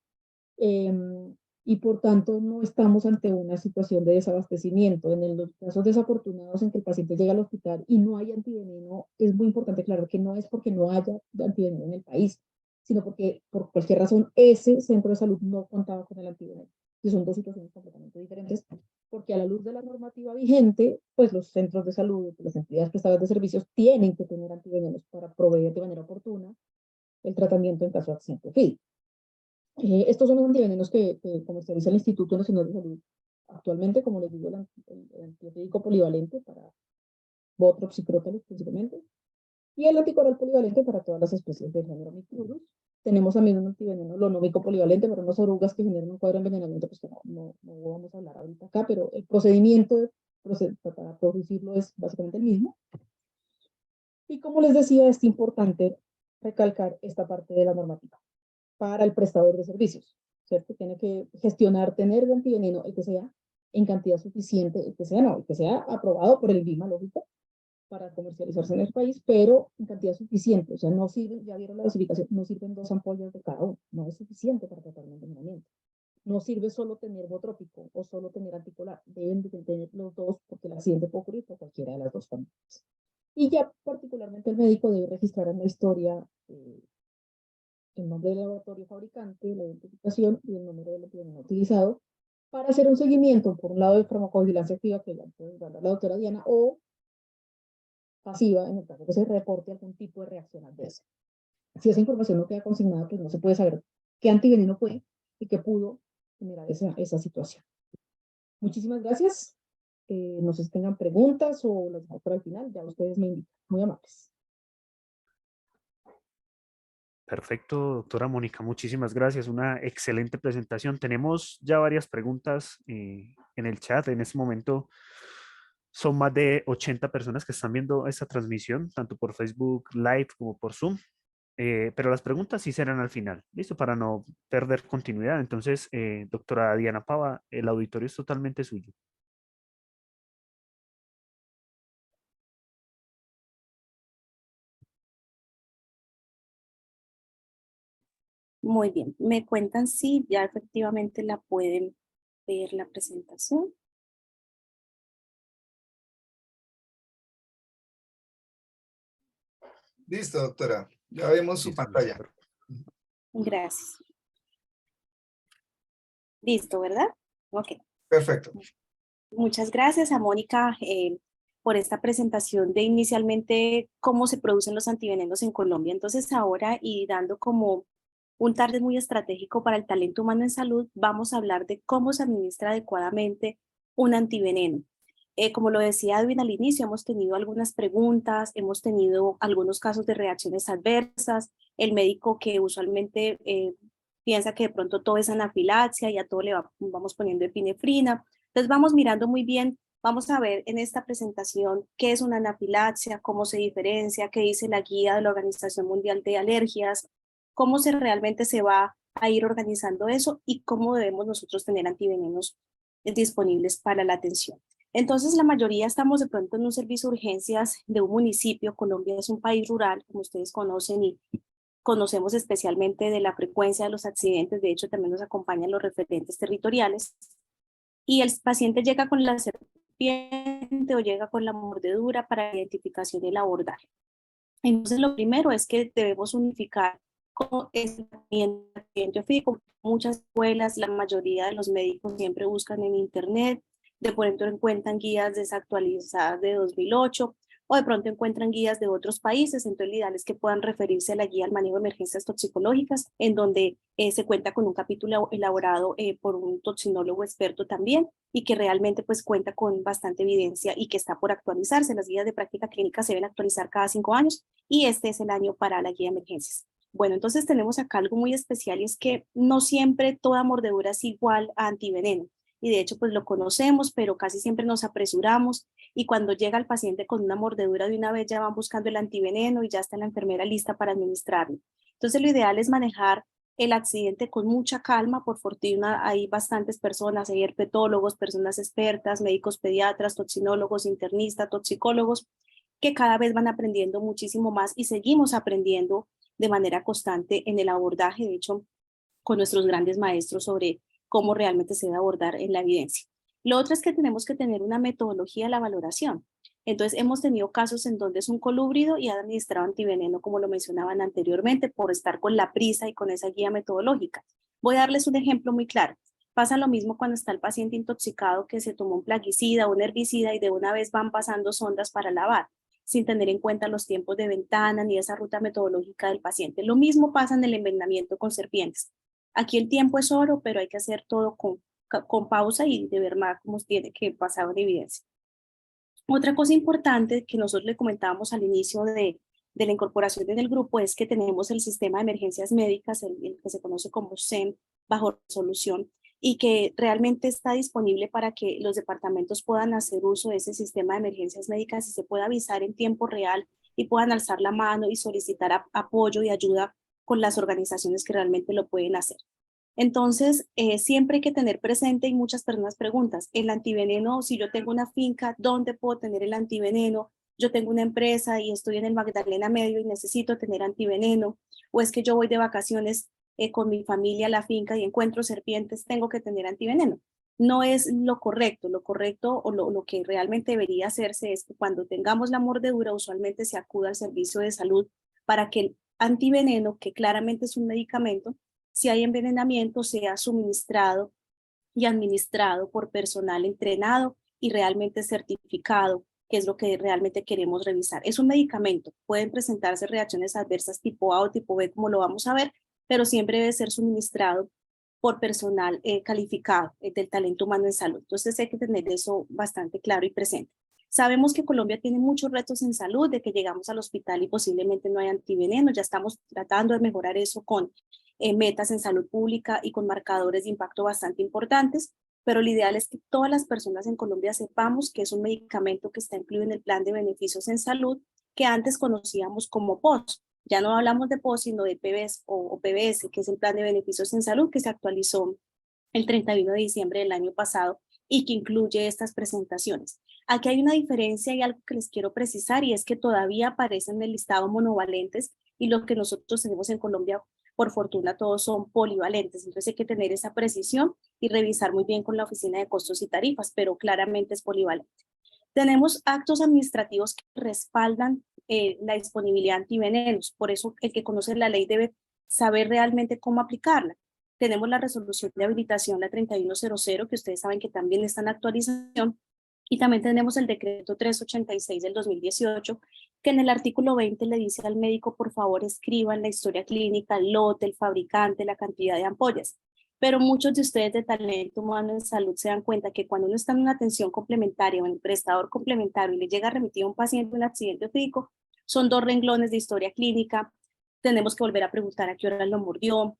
Y por tanto no estamos ante una situación de desabastecimiento. En los casos desafortunados en que el paciente llega al hospital y no hay antiveneno, es muy importante aclarar que no es porque no haya antiveneno en el país, sino porque por cualquier razón ese centro de salud no contaba con el antiveneno. Y son dos situaciones completamente diferentes, porque a la luz de la normativa vigente, pues los centros de salud, las entidades prestadoras de servicios tienen que tener antivenenos para proveer de manera oportuna el tratamiento en caso de accidente FID. Estos son los antivenenos que comercializa el Instituto Nacional de Salud actualmente, como les digo, el antiofídico polivalente para Botrops y Crotalus principalmente, y el anticoral polivalente para todas las especies del género Micrurus. Tenemos también un antiveneno lonómico polivalente para unas orugas que generan un cuadro de envenenamiento, pues que no vamos a hablar ahorita acá, pero el procedimiento para producirlo es básicamente el mismo. Y como les decía, es importante recalcar esta parte de la normativa para el prestador de servicios, ¿cierto? Tiene que gestionar, tener el antiveneno, el que sea, en cantidad suficiente, el que sea, no, el que sea aprobado por el BIMA, lógico, para comercializarse en el país, pero en cantidad suficiente, o sea, no sirven, ya vieron la dosificación, no sirven 2 ampollas de cada uno, no es suficiente para tratar el envenenamiento. No sirve solo tener botrópico o solo tener anticolar, deben de tener los dos porque el accidente puede ocurrir por cualquiera de las dos familias. Y ya particularmente el médico debe registrar en la historia el nombre del laboratorio fabricante, la identificación y el número del antiveneno utilizado para hacer un seguimiento, por un lado de farmacovigilancia activa, que ya puede dar la doctora Diana, o pasiva, en el caso que se reporte algún tipo de reacción adversa. Si esa información no queda consignada, pues no se puede saber qué antiveneno fue y qué pudo generar esa situación. Muchísimas gracias. No sé si tengan preguntas o las dejo para el final, ya ustedes me invitan. Muy amables. Perfecto, doctora Mónica, muchísimas gracias. Una excelente presentación. Tenemos ya varias preguntas en el chat. En este momento son más de 80 personas que están viendo esta transmisión, tanto por Facebook Live como por Zoom. Pero las preguntas sí serán al final, ¿listo? Para no perder continuidad. Entonces, doctora Diana Pava, el auditorio es totalmente suyo. Muy bien, me cuentan si ya efectivamente la pueden ver la presentación. Listo, doctora. Ya vemos su Listo, pantalla. listo. Gracias. Listo, ¿verdad? Ok. Perfecto. Muchas gracias a Mónica por esta presentación de inicialmente cómo se producen los antivenenos en Colombia. Entonces ahora, y dando como un target muy estratégico para el talento humano en salud, vamos a hablar de cómo se administra adecuadamente un antiveneno. Como lo decía Edwin al inicio, hemos tenido algunas preguntas, hemos tenido algunos casos de reacciones adversas, el médico que usualmente piensa que de pronto todo es anafilaxia y a todo le vamos poniendo epinefrina. Entonces vamos mirando muy bien, vamos a ver en esta presentación qué es una anafilaxia, cómo se diferencia, qué dice la guía de la Organización Mundial de Alergias, cómo realmente se va a ir organizando eso y cómo debemos nosotros tener antivenenos disponibles para la atención. Entonces, la mayoría estamos de pronto en un servicio de urgencias de un municipio. Colombia es un país rural, como ustedes conocen, y conocemos especialmente de la frecuencia de los accidentes. De hecho, también nos acompañan los referentes territoriales. Y el paciente llega con la serpiente o llega con la mordedura para la identificación y el abordaje. Entonces, lo primero es que debemos unificar cómo es el tratamiento físico. Muchas escuelas, la mayoría de los médicos siempre buscan en internet, de pronto encuentran guías desactualizadas de 2008 o de pronto encuentran guías de otros países. Entonces, lo ideal es que puedan referirse a la guía al manejo de emergencias toxicológicas, en donde se cuenta con un capítulo elaborado por un toxinólogo experto también y que realmente pues cuenta con bastante evidencia y que está por actualizarse. Las guías de práctica clínica se deben actualizar cada 5 años y este es el año para la guía de emergencias. Bueno, entonces tenemos acá algo muy especial y es que no siempre toda mordedura es igual a antiveneno. Y de hecho, pues lo conocemos, pero casi siempre nos apresuramos y cuando llega el paciente con una mordedura de una vez ya van buscando el antiveneno y ya está la enfermera lista para administrarlo. Entonces lo ideal es manejar el accidente con mucha calma. Por fortuna hay bastantes personas, hay herpetólogos, personas expertas, médicos pediatras, toxinólogos, internistas, toxicólogos, que cada vez van aprendiendo muchísimo más y seguimos aprendiendo de manera constante en el abordaje, de hecho, con nuestros grandes maestros sobre cómo realmente se debe abordar en la evidencia. Lo otro es que tenemos que tener una metodología de la valoración. Entonces, hemos tenido casos en donde es un colúbrido y ha administrado antiveneno, como lo mencionaban anteriormente, por estar con la prisa y con esa guía metodológica. Voy a darles un ejemplo muy claro. Pasa lo mismo cuando está el paciente intoxicado que se tomó un plaguicida o un herbicida y de una vez van pasando sondas para lavar, sin tener en cuenta los tiempos de ventana ni esa ruta metodológica del paciente. Lo mismo pasa en el envenenamiento con serpientes. Aquí el tiempo es oro, pero hay que hacer todo con pausa y de verdad cómo tiene que pasar en evidencia. Otra cosa importante que nosotros le comentábamos al inicio de la incorporación en el grupo es que tenemos el sistema de emergencias médicas, el que se conoce como SEM, bajo resolución, y que realmente está disponible para que los departamentos puedan hacer uso de ese sistema de emergencias médicas y se pueda avisar en tiempo real y puedan alzar la mano y solicitar apoyo y ayuda con las organizaciones que realmente lo pueden hacer. Entonces, siempre hay que tener presente, y muchas personas preguntan, el antiveneno, si yo tengo una finca, ¿dónde puedo tener el antiveneno? Yo tengo una empresa y estoy en el Magdalena Medio y necesito tener antiveneno, o es que yo voy de vacaciones con mi familia a la finca y encuentro serpientes, tengo que tener antiveneno. No es lo correcto o lo que realmente debería hacerse es que cuando tengamos la mordedura usualmente se acuda al servicio de salud para que el antiveneno, que claramente es un medicamento, si hay envenenamiento, sea suministrado y administrado por personal entrenado y realmente certificado, que es lo que realmente queremos revisar. Es un medicamento, pueden presentarse reacciones adversas tipo A o tipo B, como lo vamos a ver, pero siempre debe ser suministrado por personal calificado del talento humano en salud. Entonces hay que tener eso bastante claro y presente. Sabemos que Colombia tiene muchos retos en salud, de que llegamos al hospital y posiblemente no hay antiveneno, ya estamos tratando de mejorar eso con metas en salud pública y con marcadores de impacto bastante importantes, pero lo ideal es que todas las personas en Colombia sepamos que es un medicamento que está incluido en el plan de beneficios en salud que antes conocíamos como POS. Ya no hablamos de POS, sino de PBS o PBS, que es el plan de beneficios en salud que se actualizó el 31 de diciembre del año pasado y que incluye estas presentaciones. Aquí hay una diferencia y algo que les quiero precisar, y es que todavía aparecen en el listado monovalentes y lo que nosotros tenemos en Colombia, por fortuna, todos son polivalentes. Entonces hay que tener esa precisión y revisar muy bien con la Oficina de Costos y Tarifas, pero claramente es polivalente. Tenemos actos administrativos que respaldan la disponibilidad de antivenenos. Por eso el que conoce la ley debe saber realmente cómo aplicarla. Tenemos la resolución de habilitación, la 3100, que ustedes saben que también está en actualización, y también tenemos el decreto 386 del 2018, que en el artículo 20 le dice al médico, por favor, escriban la historia clínica, el lote, el fabricante, la cantidad de ampollas. Pero muchos de ustedes de talento humano en salud se dan cuenta que cuando uno está en una atención complementaria o en el prestador complementario y le llega a remitir a un paciente un accidente físico, son 2 renglones de historia clínica, tenemos que volver a preguntar a qué hora lo mordió,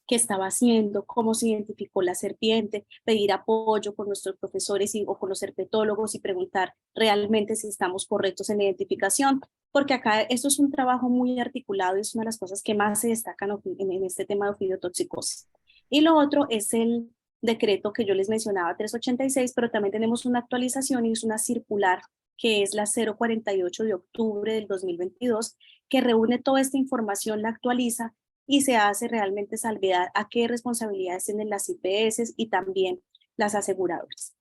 qué estaba haciendo, cómo se identificó la serpiente, pedir apoyo con nuestros profesores o con los herpetólogos y preguntar realmente si estamos correctos en la identificación, porque acá esto es un trabajo muy articulado y es una de las cosas que más se destacan en este tema de ofidotoxicosis. Y lo otro es el decreto que yo les mencionaba, 386, pero también tenemos una actualización y es una circular que es la 048 de octubre del 2022, que reúne toda esta información, la actualiza y se hace realmente salvedad a qué responsabilidades tienen las IPS y también las aseguradoras.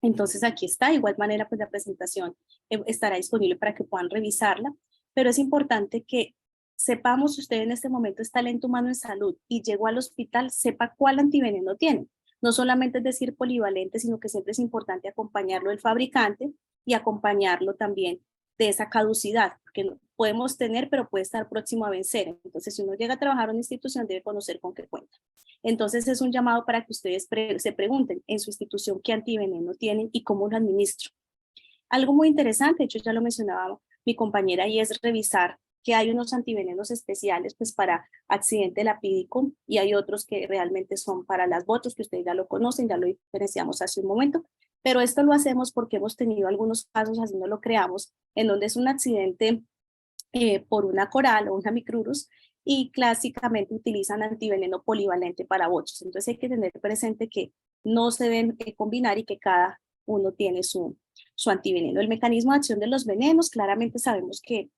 Entonces aquí está, de igual manera pues la presentación estará disponible para que puedan revisarla, pero es importante que sepamos, si usted en este momento es talento humano en salud y llegó al hospital, sepa cuál antiveneno tiene. No solamente es decir polivalente, sino que siempre es importante acompañarlo del fabricante y acompañarlo también de esa caducidad, porque podemos tener, pero puede estar próximo a vencer. Entonces, si uno llega a trabajar en una institución, debe conocer con qué cuenta. Entonces, es un llamado para que ustedes se pregunten en su institución qué antiveneno tienen y cómo lo administro. Algo muy interesante, de hecho ya lo mencionaba mi compañera, y es revisar que hay unos antivenenos especiales pues para accidente lapídico y hay otros que realmente son para las botos, que ustedes ya lo conocen, ya lo diferenciamos hace un momento, pero esto lo hacemos porque hemos tenido algunos casos, así no lo creamos, en donde es un accidente por una coral o una micrurus y clásicamente utilizan antiveneno polivalente para botos. Entonces hay que tener presente que no se deben combinar y que cada uno tiene su antiveneno. El mecanismo de acción de los venenos, claramente sabemos que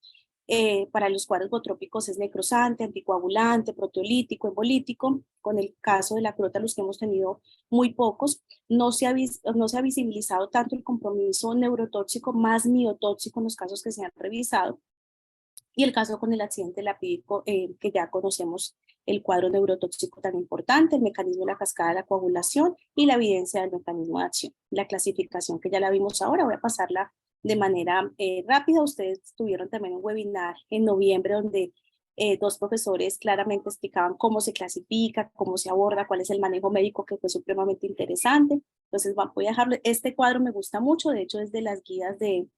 para los cuadros botrópicos es necrosante, anticoagulante, proteolítico, embolítico. Con el caso de la Crotalus que hemos tenido muy pocos, no se ha visibilizado tanto el compromiso neurotóxico más miotóxico en los casos que se han revisado. Y el caso con el accidente lapídico, que ya conocemos el cuadro neurotóxico tan importante, el mecanismo de la cascada de la coagulación y la evidencia del mecanismo de acción. La clasificación que ya la vimos ahora, voy a pasarla de manera rápida. Ustedes tuvieron también un webinar en noviembre donde dos profesores claramente explicaban cómo se clasifica, cómo se aborda, cuál es el manejo médico, que fue supremamente interesante. Entonces voy a dejarlo. Este cuadro me gusta mucho, de hecho es de las guías del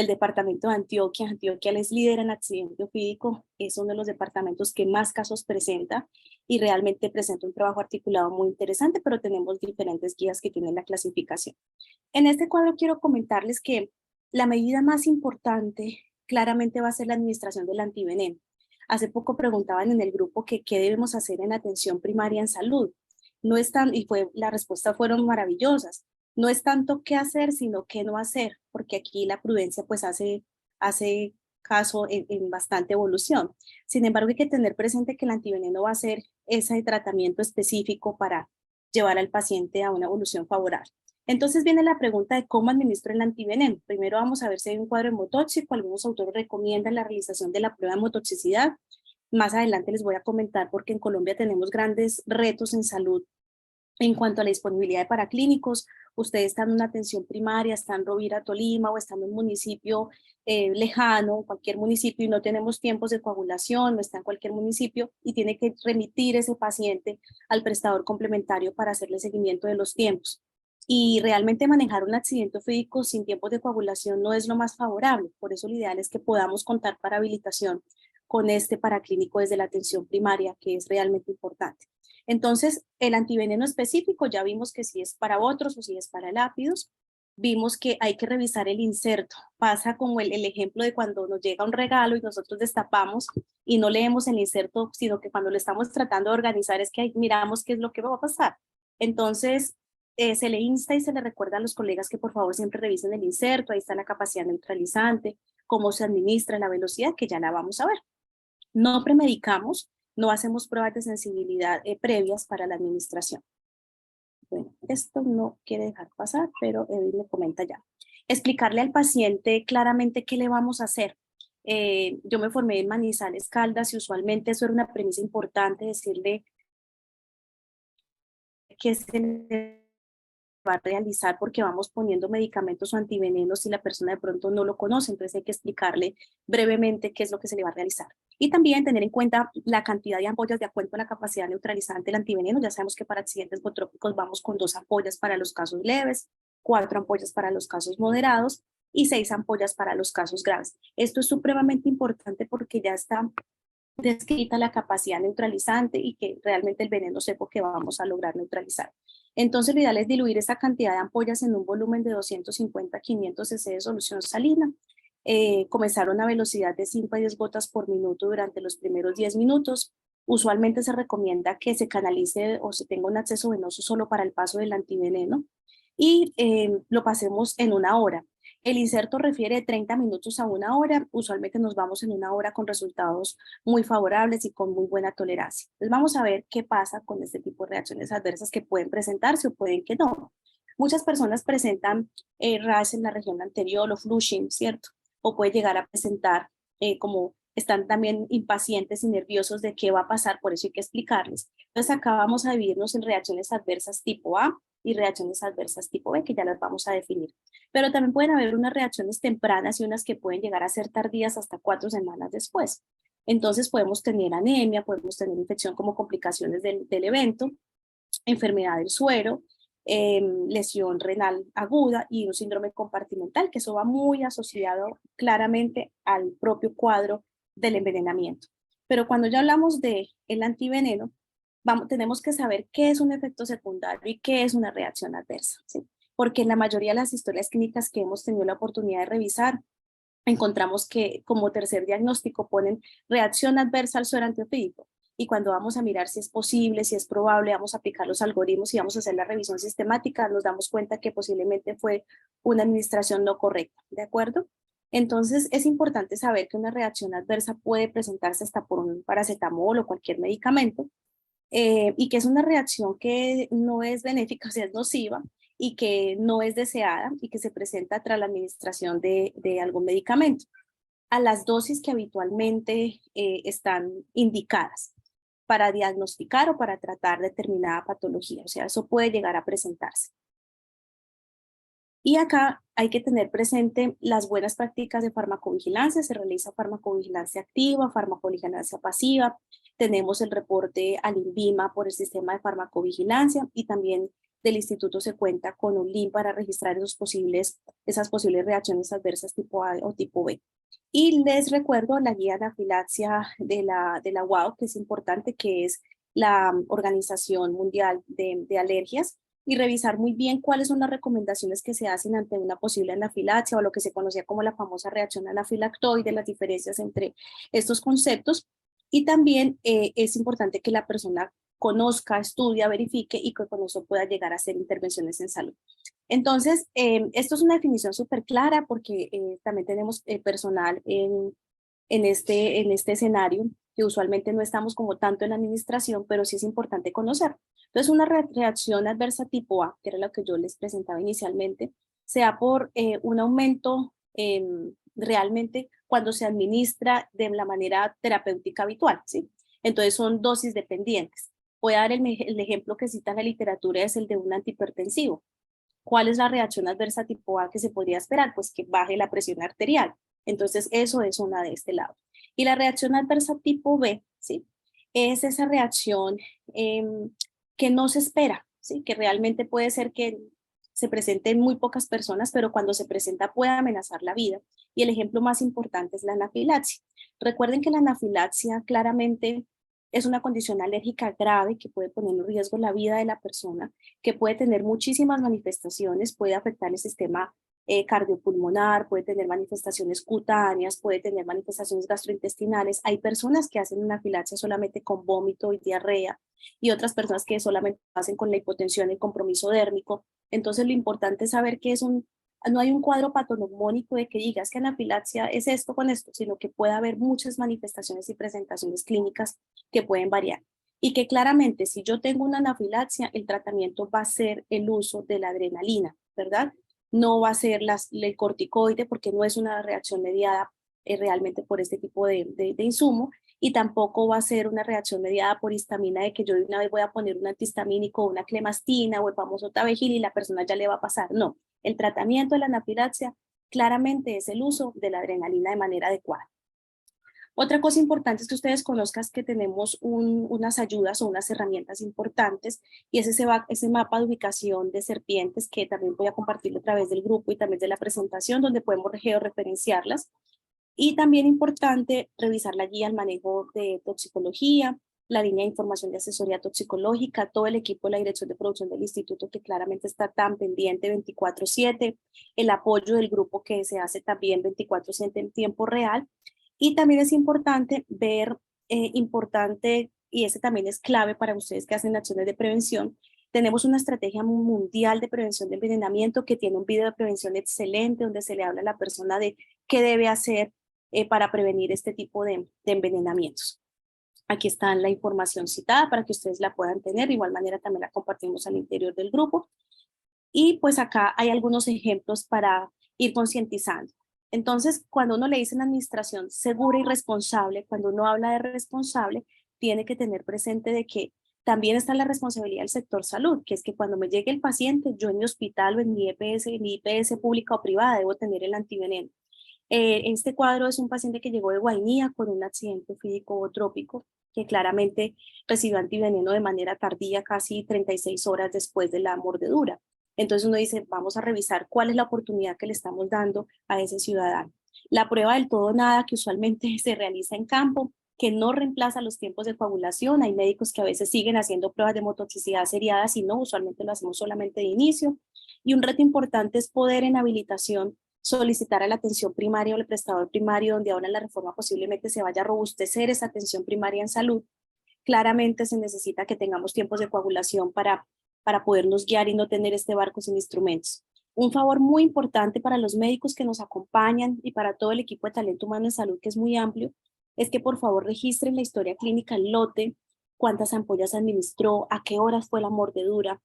departamento de Antioquia. Antioquia es líder en accidente ofídico, es uno de los departamentos que más casos presenta y realmente presenta un trabajo articulado muy interesante, pero tenemos diferentes guías que tienen la clasificación. En este cuadro quiero comentarles que la medida más importante claramente va a ser la administración del antiveneno. Hace poco preguntaban en el grupo que qué debemos hacer en atención primaria en salud. No están, y las respuestas fueron maravillosas. No es tanto qué hacer, sino qué no hacer, porque aquí la prudencia pues hace caso en bastante evolución. Sin embargo, hay que tener presente que el antiveneno va a ser ese tratamiento específico para llevar al paciente a una evolución favorable. Entonces viene la pregunta de cómo administro el antiveneno. Primero vamos a ver si hay un cuadro hemotóxico. Algunos autores recomiendan la realización de la prueba de hemotoxicidad. Más adelante les voy a comentar porque en Colombia tenemos grandes retos en salud en cuanto a la disponibilidad de paraclínicos. Ustedes están en una atención primaria, están en Rovira, Tolima, o están en un municipio lejano, cualquier municipio, y no tenemos tiempos de coagulación, no está en cualquier municipio, y tiene que remitir ese paciente al prestador complementario para hacerle seguimiento de los tiempos. Y realmente manejar un accidente ofídico sin tiempos de coagulación no es lo más favorable, por eso lo ideal es que podamos contar para habilitación con este paraclínico desde la atención primaria, que es realmente importante. Entonces, el antiveneno específico ya vimos que si es para otros o si es para lápidos. Vimos que hay que revisar el inserto. Pasa como el ejemplo de cuando nos llega un regalo y nosotros destapamos y no leemos el inserto, sino que cuando lo estamos tratando de organizar es que ahí miramos qué es lo que va a pasar. Entonces, se le insta y se le recuerda a los colegas que por favor siempre revisen el inserto. Ahí está la capacidad neutralizante, cómo se administra, la velocidad, que ya la vamos a ver. No premedicamos, no hacemos pruebas de sensibilidad previas para la administración. Bueno, esto no quiere dejar pasar, pero Edith me comenta ya. Explicarle al paciente claramente qué le vamos a hacer. Yo me formé en Manizales, Caldas, y usualmente eso era una premisa importante, decirle que se le va a realizar porque vamos poniendo medicamentos o antivenenos y la persona de pronto no lo conoce, entonces hay que explicarle brevemente qué es lo que se le va a realizar. Y también tener en cuenta la cantidad de ampollas de acuerdo a la capacidad neutralizante del antiveneno. Ya sabemos que para accidentes botrópicos vamos con 2 ampollas para los casos leves, 4 ampollas para los casos moderados y 6 ampollas para los casos graves. Esto es supremamente importante porque ya está descrita la capacidad neutralizante y que realmente el veneno sepo que vamos a lograr neutralizar. Entonces lo ideal es diluir esa cantidad de ampollas en un volumen de 250 a 500 cc de solución salina. Comenzar a una velocidad de 5 a 10 gotas por minuto durante los primeros 10 minutos. Usualmente se recomienda que se canalice o se tenga un acceso venoso solo para el paso del antiveneno y lo pasemos en 1 hora. El inserto refiere de 30 minutos a 1 hora. Usualmente nos vamos en 1 hora con resultados muy favorables y con muy buena tolerancia. Entonces vamos a ver qué pasa con este tipo de reacciones adversas que pueden presentarse o pueden que no. Muchas personas presentan rash en la región anterior o flushing, ¿cierto? O puede llegar a presentar como están también impacientes y nerviosos de qué va a pasar, por eso hay que explicarles. Entonces acá vamos a dividirnos en reacciones adversas tipo A y reacciones adversas tipo B, que ya las vamos a definir. Pero también pueden haber unas reacciones tempranas y unas que pueden llegar a ser tardías hasta 4 semanas después. Entonces podemos tener anemia, podemos tener infección como complicaciones del evento, enfermedad del suero, lesión renal aguda y un síndrome compartimental, que eso va muy asociado claramente al propio cuadro del envenenamiento. Pero cuando ya hablamos del antiveneno, tenemos que saber qué es un efecto secundario y qué es una reacción adversa, ¿sí? Porque en la mayoría de las historias clínicas que hemos tenido la oportunidad de revisar, encontramos que como tercer diagnóstico ponen reacción adversa al suero antiofídico. Y cuando vamos a mirar si es posible, si es probable, vamos a aplicar los algoritmos y vamos a hacer la revisión sistemática, nos damos cuenta que posiblemente fue una administración no correcta, ¿de acuerdo? Entonces es importante saber que una reacción adversa puede presentarse hasta por un paracetamol o cualquier medicamento, y que es una reacción que no es benéfica, o sea, es nociva y que no es deseada y que se presenta tras la administración de algún medicamento a las dosis que habitualmente están indicadas para diagnosticar o para tratar determinada patología. O sea, eso puede llegar a presentarse. Y acá hay que tener presente las buenas prácticas de farmacovigilancia. Se realiza farmacovigilancia activa, farmacovigilancia pasiva. Tenemos el reporte al INVIMA por el sistema de farmacovigilancia y también del instituto se cuenta con un link para registrar esas posibles reacciones adversas tipo A o tipo B. Y les recuerdo la guía de anafilaxia de la UAO, que es importante, que es la Organización Mundial de Alergias, y revisar muy bien cuáles son las recomendaciones que se hacen ante una posible anafilaxia o lo que se conocía como la famosa reacción anafilactoide, las diferencias entre estos conceptos. Y también es importante que la persona conozca, estudia, verifique y que con eso pueda llegar a hacer intervenciones en salud. Entonces, esto es una definición súper clara porque también tenemos personal en este escenario que usualmente no estamos como tanto en la administración, pero sí es importante conocer. Entonces, una reacción adversa tipo A, que era lo que yo les presentaba inicialmente, sea por un aumento realmente cuando se administra de la manera terapéutica habitual, ¿sí? Entonces, son dosis dependientes. Voy a dar el ejemplo que cita la literatura, es el de un antihipertensivo. ¿Cuál es la reacción adversa tipo A que se podría esperar? Pues que baje la presión arterial. Entonces, eso es una de este lado. Y la reacción adversa tipo B, ¿sí? Es esa reacción que no se espera, ¿sí? Que realmente puede ser que se presente en muy pocas personas, pero cuando se presenta puede amenazar la vida. Y el ejemplo más importante es la anafilaxia. Recuerden que la anafilaxia claramente es una condición alérgica grave que puede poner en riesgo la vida de la persona, que puede tener muchísimas manifestaciones, puede afectar el sistema cardiopulmonar, puede tener manifestaciones cutáneas, puede tener manifestaciones gastrointestinales. Hay personas que hacen una anafilaxia solamente con vómito y diarrea y otras personas que solamente hacen con la hipotensión y compromiso dérmico. Entonces lo importante es saber que no hay un cuadro patognomónico de que digas que anafilaxia es esto con esto, sino que puede haber muchas manifestaciones y presentaciones clínicas que pueden variar. Y que claramente si yo tengo una anafilaxia, el tratamiento va a ser el uso de la adrenalina, ¿verdad? No va a ser el corticoide porque no es una reacción mediada realmente por este tipo de insumo, y tampoco va a ser una reacción mediada por histamina de que yo de una vez voy a poner un antihistamínico, una clemastina o el famoso tabegil y la persona ya le va a pasar. No, el tratamiento de la anafilaxia claramente es el uso de la adrenalina de manera adecuada. Otra cosa importante es que ustedes conozcan que tenemos unas ayudas o unas herramientas importantes y es ese mapa de ubicación de serpientes que también voy a compartirlo a través del grupo y también de la presentación donde podemos georreferenciarlas. Y también importante revisar la guía al manejo de toxicología, la línea de información de asesoría toxicológica, todo el equipo de la dirección de producción del instituto que claramente está tan pendiente 24/7, el apoyo del grupo que se hace también 24/7 en tiempo real. Y también es importante ver, y ese también es clave para ustedes que hacen acciones de prevención, tenemos una estrategia mundial de prevención de envenenamiento que tiene un video de prevención excelente donde se le habla a la persona de qué debe hacer para prevenir este tipo de envenenamientos. Aquí está la información citada para que ustedes la puedan tener. De igual manera también la compartimos al interior del grupo. Y pues acá hay algunos ejemplos para ir concientizando. Entonces, cuando uno le dice en administración segura y responsable, cuando uno habla de responsable, tiene que tener presente de que también está la responsabilidad del sector salud, que es que cuando me llegue el paciente, yo en mi hospital o en mi IPS pública o privada debo tener el antiveneno. Este cuadro es un paciente que llegó de Guainía con un accidente físico o trópico, que claramente recibió antiveneno de manera tardía, casi 36 horas después de la mordedura. Entonces uno dice, vamos a revisar cuál es la oportunidad que le estamos dando a ese ciudadano. La prueba del todo o nada, que usualmente se realiza en campo, que no reemplaza los tiempos de coagulación. Hay médicos que a veces siguen haciendo pruebas de motoxicidad seriadas y no, usualmente lo hacemos solamente de inicio. Y un reto importante es poder en habilitación solicitar a la atención primaria o al prestador primario, donde ahora en la reforma posiblemente se vaya a robustecer esa atención primaria en salud. Claramente se necesita que tengamos tiempos de coagulación para podernos guiar y no tener este barco sin instrumentos. Un favor muy importante para los médicos que nos acompañan y para todo el equipo de talento humano en salud, que es muy amplio, es que por favor registren la historia clínica, el lote, cuántas ampollas administró, a qué horas fue la mordedura,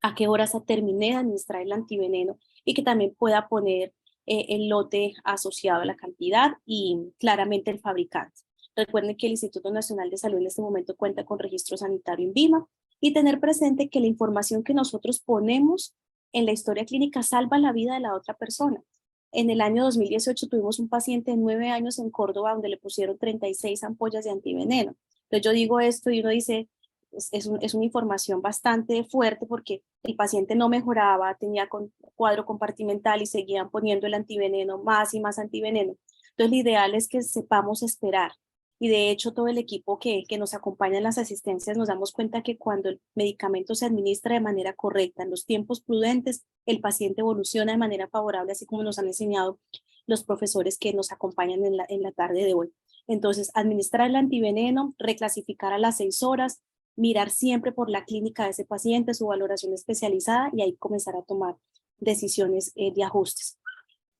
a qué horas terminé de administrar el antiveneno, y que también pueda poner el lote asociado a la cantidad y claramente el fabricante. Recuerden que el Instituto Nacional de Salud en este momento cuenta con registro sanitario INVIMA, y tener presente que la información que nosotros ponemos en la historia clínica salva la vida de la otra persona. En el año 2018 tuvimos un paciente de 9 años en Córdoba donde le pusieron 36 ampollas de antiveneno. Entonces yo digo esto y uno dice, es una información bastante fuerte, porque el paciente no mejoraba, tenía cuadro compartimental y seguían poniendo el antiveneno, más y más antiveneno. Entonces lo ideal es que sepamos esperar. Y de hecho todo el equipo que nos acompaña en las asistencias nos damos cuenta que cuando el medicamento se administra de manera correcta, en los tiempos prudentes, el paciente evoluciona de manera favorable, así como nos han enseñado los profesores que nos acompañan en la tarde de hoy. Entonces, administrar el antiveneno, reclasificar a las 6 horas, mirar siempre por la clínica de ese paciente, su valoración especializada, y ahí comenzar a tomar decisiones de ajustes.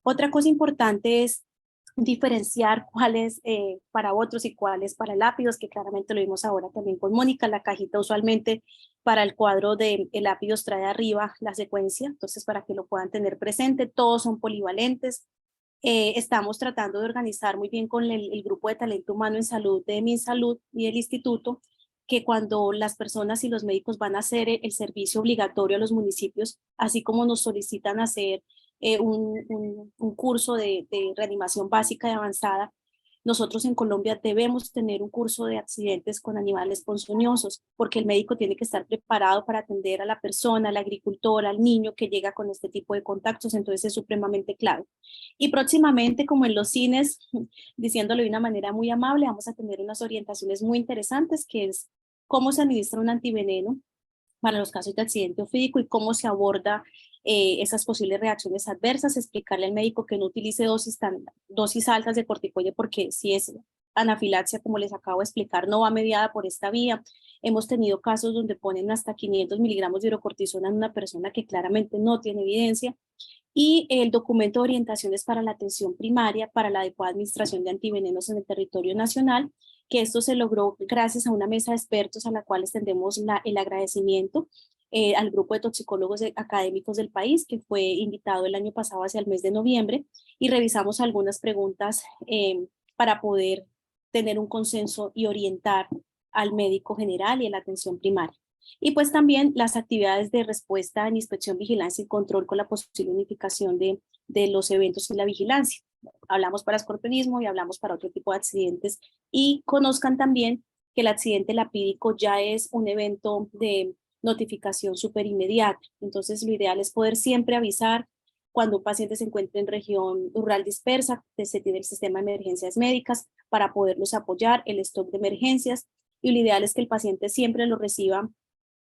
Otra cosa importante es diferenciar cuál es para otros y cuál es para lápidos, que claramente lo vimos ahora también con Mónica. La cajita usualmente para el cuadro de lápidos trae arriba la secuencia, entonces para que lo puedan tener presente. Todos son polivalentes. Estamos tratando de organizar muy bien con el grupo de talento humano en salud de MinSalud y el instituto, que cuando las personas y los médicos van a hacer el servicio obligatorio a los municipios, así como nos solicitan hacer un curso de reanimación básica y avanzada, nosotros en Colombia debemos tener un curso de accidentes con animales ponzoñosos, porque el médico tiene que estar preparado para atender a la persona, al agricultor, al niño que llega con este tipo de contactos. Entonces es supremamente clave. Y próximamente, como en los cines, diciéndolo de una manera muy amable, vamos a tener unas orientaciones muy interesantes, que es cómo se administra un antiveneno para los casos de accidente ofídico y cómo se aborda esas posibles reacciones adversas, explicarle al médico que no utilice dosis altas de corticoide, porque si es anafilaxia, como les acabo de explicar, no va mediada por esta vía. Hemos tenido casos donde ponen hasta 500 miligramos de hidrocortisona en una persona que claramente no tiene evidencia. Y el documento de orientaciones para la atención primaria para la adecuada administración de antivenenos en el territorio nacional, que esto se logró gracias a una mesa de expertos a la cual extendemos el agradecimiento al grupo de toxicólogos académicos del país, que fue invitado el año pasado hacia el mes de noviembre, y revisamos algunas preguntas para poder tener un consenso y orientar al médico general y a la atención primaria. Y pues también las actividades de respuesta en inspección, vigilancia y control con la posible unificación de los eventos y la vigilancia. Hablamos para escorpionismo y hablamos para otro tipo de accidentes, y conozcan también que el accidente lapídico ya es un evento de notificación súper inmediata. Entonces lo ideal es poder siempre avisar cuando un paciente se encuentre en región rural dispersa, que se tiene el sistema de emergencias médicas para poderlos apoyar, el stock de emergencias, y lo ideal es que el paciente siempre lo reciba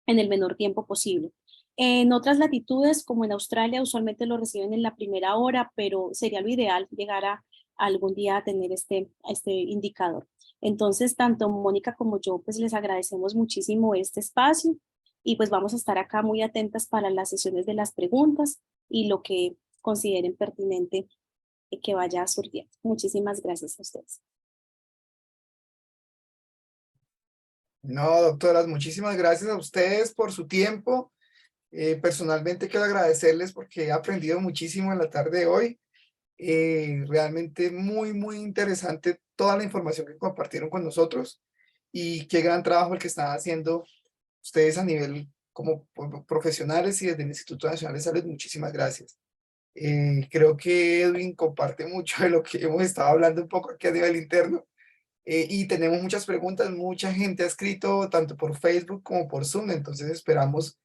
en el menor tiempo posible. En otras latitudes, como en Australia, usualmente lo reciben en la primera hora, pero sería lo ideal llegar a algún día a tener este indicador. Entonces, tanto Mónica como yo, pues les agradecemos muchísimo este espacio, y pues vamos a estar acá muy atentas para las sesiones de las preguntas y lo que consideren pertinente que vaya surgiendo. Muchísimas gracias a ustedes. No, doctoras, muchísimas gracias a ustedes por su tiempo. Personalmente quiero agradecerles porque he aprendido muchísimo en la tarde de hoy. Realmente muy interesante toda la información que compartieron con nosotros, y qué gran trabajo el que están haciendo ustedes a nivel como profesionales y desde el Instituto Nacional de Salud. Muchísimas gracias. Creo que Edwin comparte mucho de lo que hemos estado hablando un poco aquí a nivel interno. Y tenemos muchas preguntas, mucha gente ha escrito tanto por Facebook como por Zoom, entonces esperamos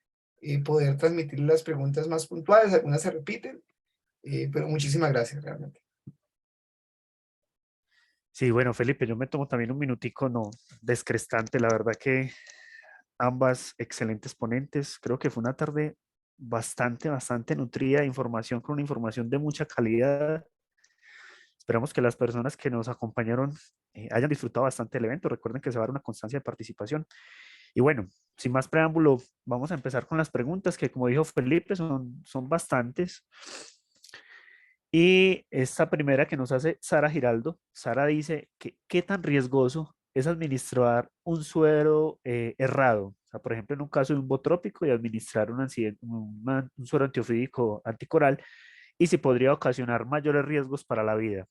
poder transmitir las preguntas más puntuales. Algunas se repiten, pero muchísimas gracias realmente. Sí, bueno, Felipe, yo me tomo también un minutico, no, descrestante, la verdad que ambas excelentes ponentes, creo que fue una tarde bastante nutrida de información, con una información de mucha calidad. Esperamos que las personas que nos acompañaron hayan disfrutado bastante del evento. Recuerden que se va a dar una constancia de participación. Y bueno, sin más preámbulo, vamos a empezar con las preguntas que, como dijo Felipe, son bastantes. Y esta primera que nos hace Sara Giraldo, Sara dice que qué tan riesgoso es administrar un suero errado. O sea, por ejemplo, en un caso de un botrópico y administrar un suero antiofídico anticoral, y si podría ocasionar mayores riesgos para la vida.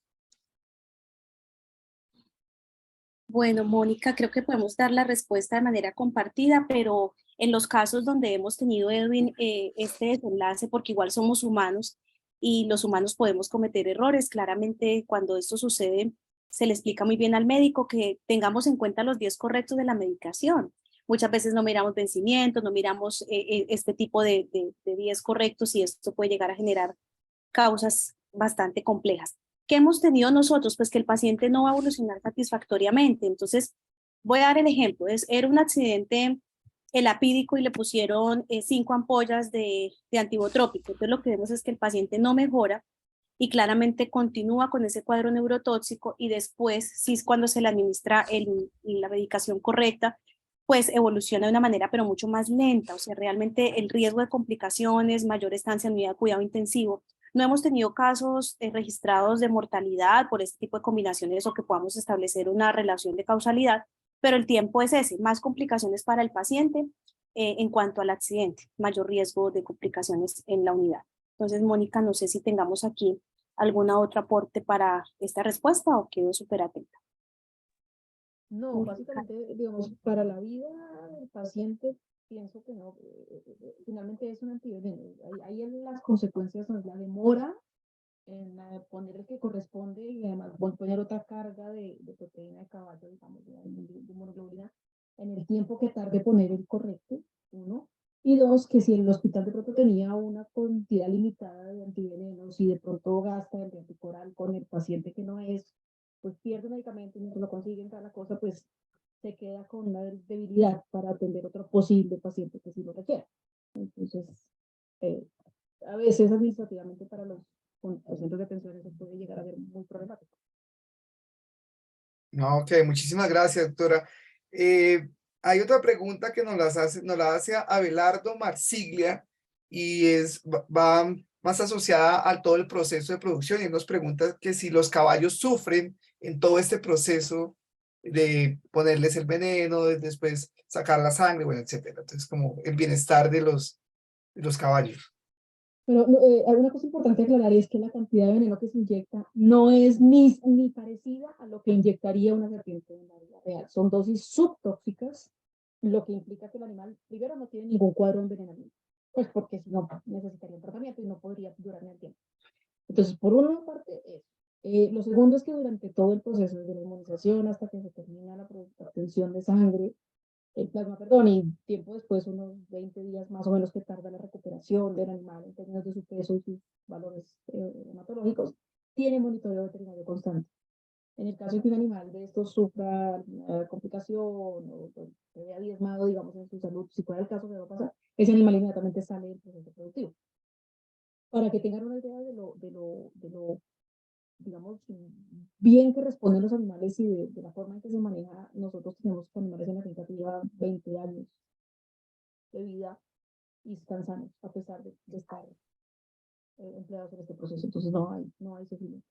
Bueno, Mónica, creo que podemos dar la respuesta de manera compartida, pero en los casos donde hemos tenido, Edwin, este desenlace, porque igual somos humanos y los humanos podemos cometer errores, claramente cuando esto sucede se le explica muy bien al médico que tengamos en cuenta los 10 correctos de la medicación. Muchas veces no miramos vencimientos, no miramos este tipo de 10 correctos y esto puede llegar a generar causas bastante complejas. ¿Qué hemos tenido nosotros? Pues que el paciente no va a evolucionar satisfactoriamente. Entonces, voy a dar el ejemplo. Era un accidente elapídico y le pusieron 5 ampollas de antibotrópico. Entonces, lo que vemos es que el paciente no mejora y claramente continúa con ese cuadro neurotóxico y después, si es cuando se le administra la medicación correcta, pues evoluciona de una manera pero mucho más lenta. O sea, realmente el riesgo de complicaciones, mayor estancia en unidad de cuidado intensivo. No hemos tenido casos registrados de mortalidad por este tipo de combinaciones o que podamos establecer una relación de causalidad, pero el tiempo es ese, más complicaciones para el paciente en cuanto al accidente, mayor riesgo de complicaciones en la unidad. Entonces, Mónica, no sé si tengamos aquí alguna otro aporte para esta respuesta o quedo súper atenta. No, básicamente, digamos, para la vida del paciente, pienso que no, finalmente es un antiveneno. Ahí las consecuencias son la demora en poner el que corresponde y además poner otra carga de proteína de caballo, digamos, de monoglobulina, en el tiempo que tarde poner el correcto, uno. Y dos, que si el hospital de pronto tenía una cantidad limitada de antivenenos y de pronto gasta el anticoral con el paciente que no es, pues pierde medicamento y no lo consiguen cada cosa, pues se queda con una debilidad para atender otro posible paciente que sí lo requiera. Entonces, eh, a veces administrativamente para los centros de atención eso puede llegar a ser muy problemático. No, ok, muchísimas gracias, doctora. Hay otra pregunta que nos la hace Abelardo Marsiglia y va más asociada a todo el proceso de producción y nos pregunta que si los caballos sufren en todo este proceso de ponerles el veneno, de después sacar la sangre, bueno, etcétera. Entonces, como el bienestar de los caballos. Pero hay una cosa importante aclarar es que la cantidad de veneno que se inyecta no es ni parecida a lo que inyectaría una serpiente en la vida real. Son dosis subtóxicas, lo que implica que el animal primero no tiene ningún cuadro de envenenamiento, pues porque si no necesitaría un tratamiento y no podría durar ni el tiempo. Entonces, por una parte, lo segundo es que durante todo el proceso, desde la inmunización hasta que se termina la obtención de sangre, el plasma, perdón, y tiempo después, unos 20 días más o menos que tarda la recuperación del animal en términos de su peso y sus valores hematológicos, tiene monitoreo veterinario constante. En el caso de que un animal de estos sufra alguna complicación o se vea diezmado, digamos, en su salud, si fuera el caso que va a pasar, ese animal inmediatamente sale del proceso productivo. Para que tengan una idea de lo digamos, bien que responden los animales y de la forma en que se maneja, nosotros tenemos animales en la finca que llevan 20 años de vida y están sanos a pesar de estar empleados en este proceso. Entonces no hay sufrimiento.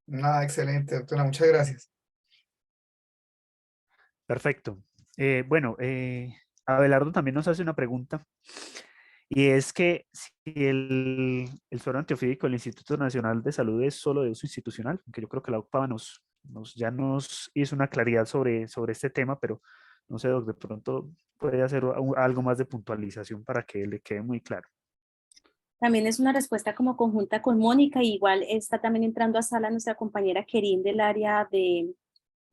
Nada, excelente, doctora, muchas gracias. Perfecto. Bueno, Abelardo también nos hace una pregunta y es que si el suero antiofídico del Instituto Nacional de Salud es solo de uso institucional, aunque yo creo que la OCPAVA ya nos hizo una claridad sobre este tema, pero no sé, Doc, de pronto puede hacer algo más de puntualización para que le quede muy claro. También es una respuesta como conjunta con Mónica, y igual está también entrando a sala nuestra compañera Kerin del área de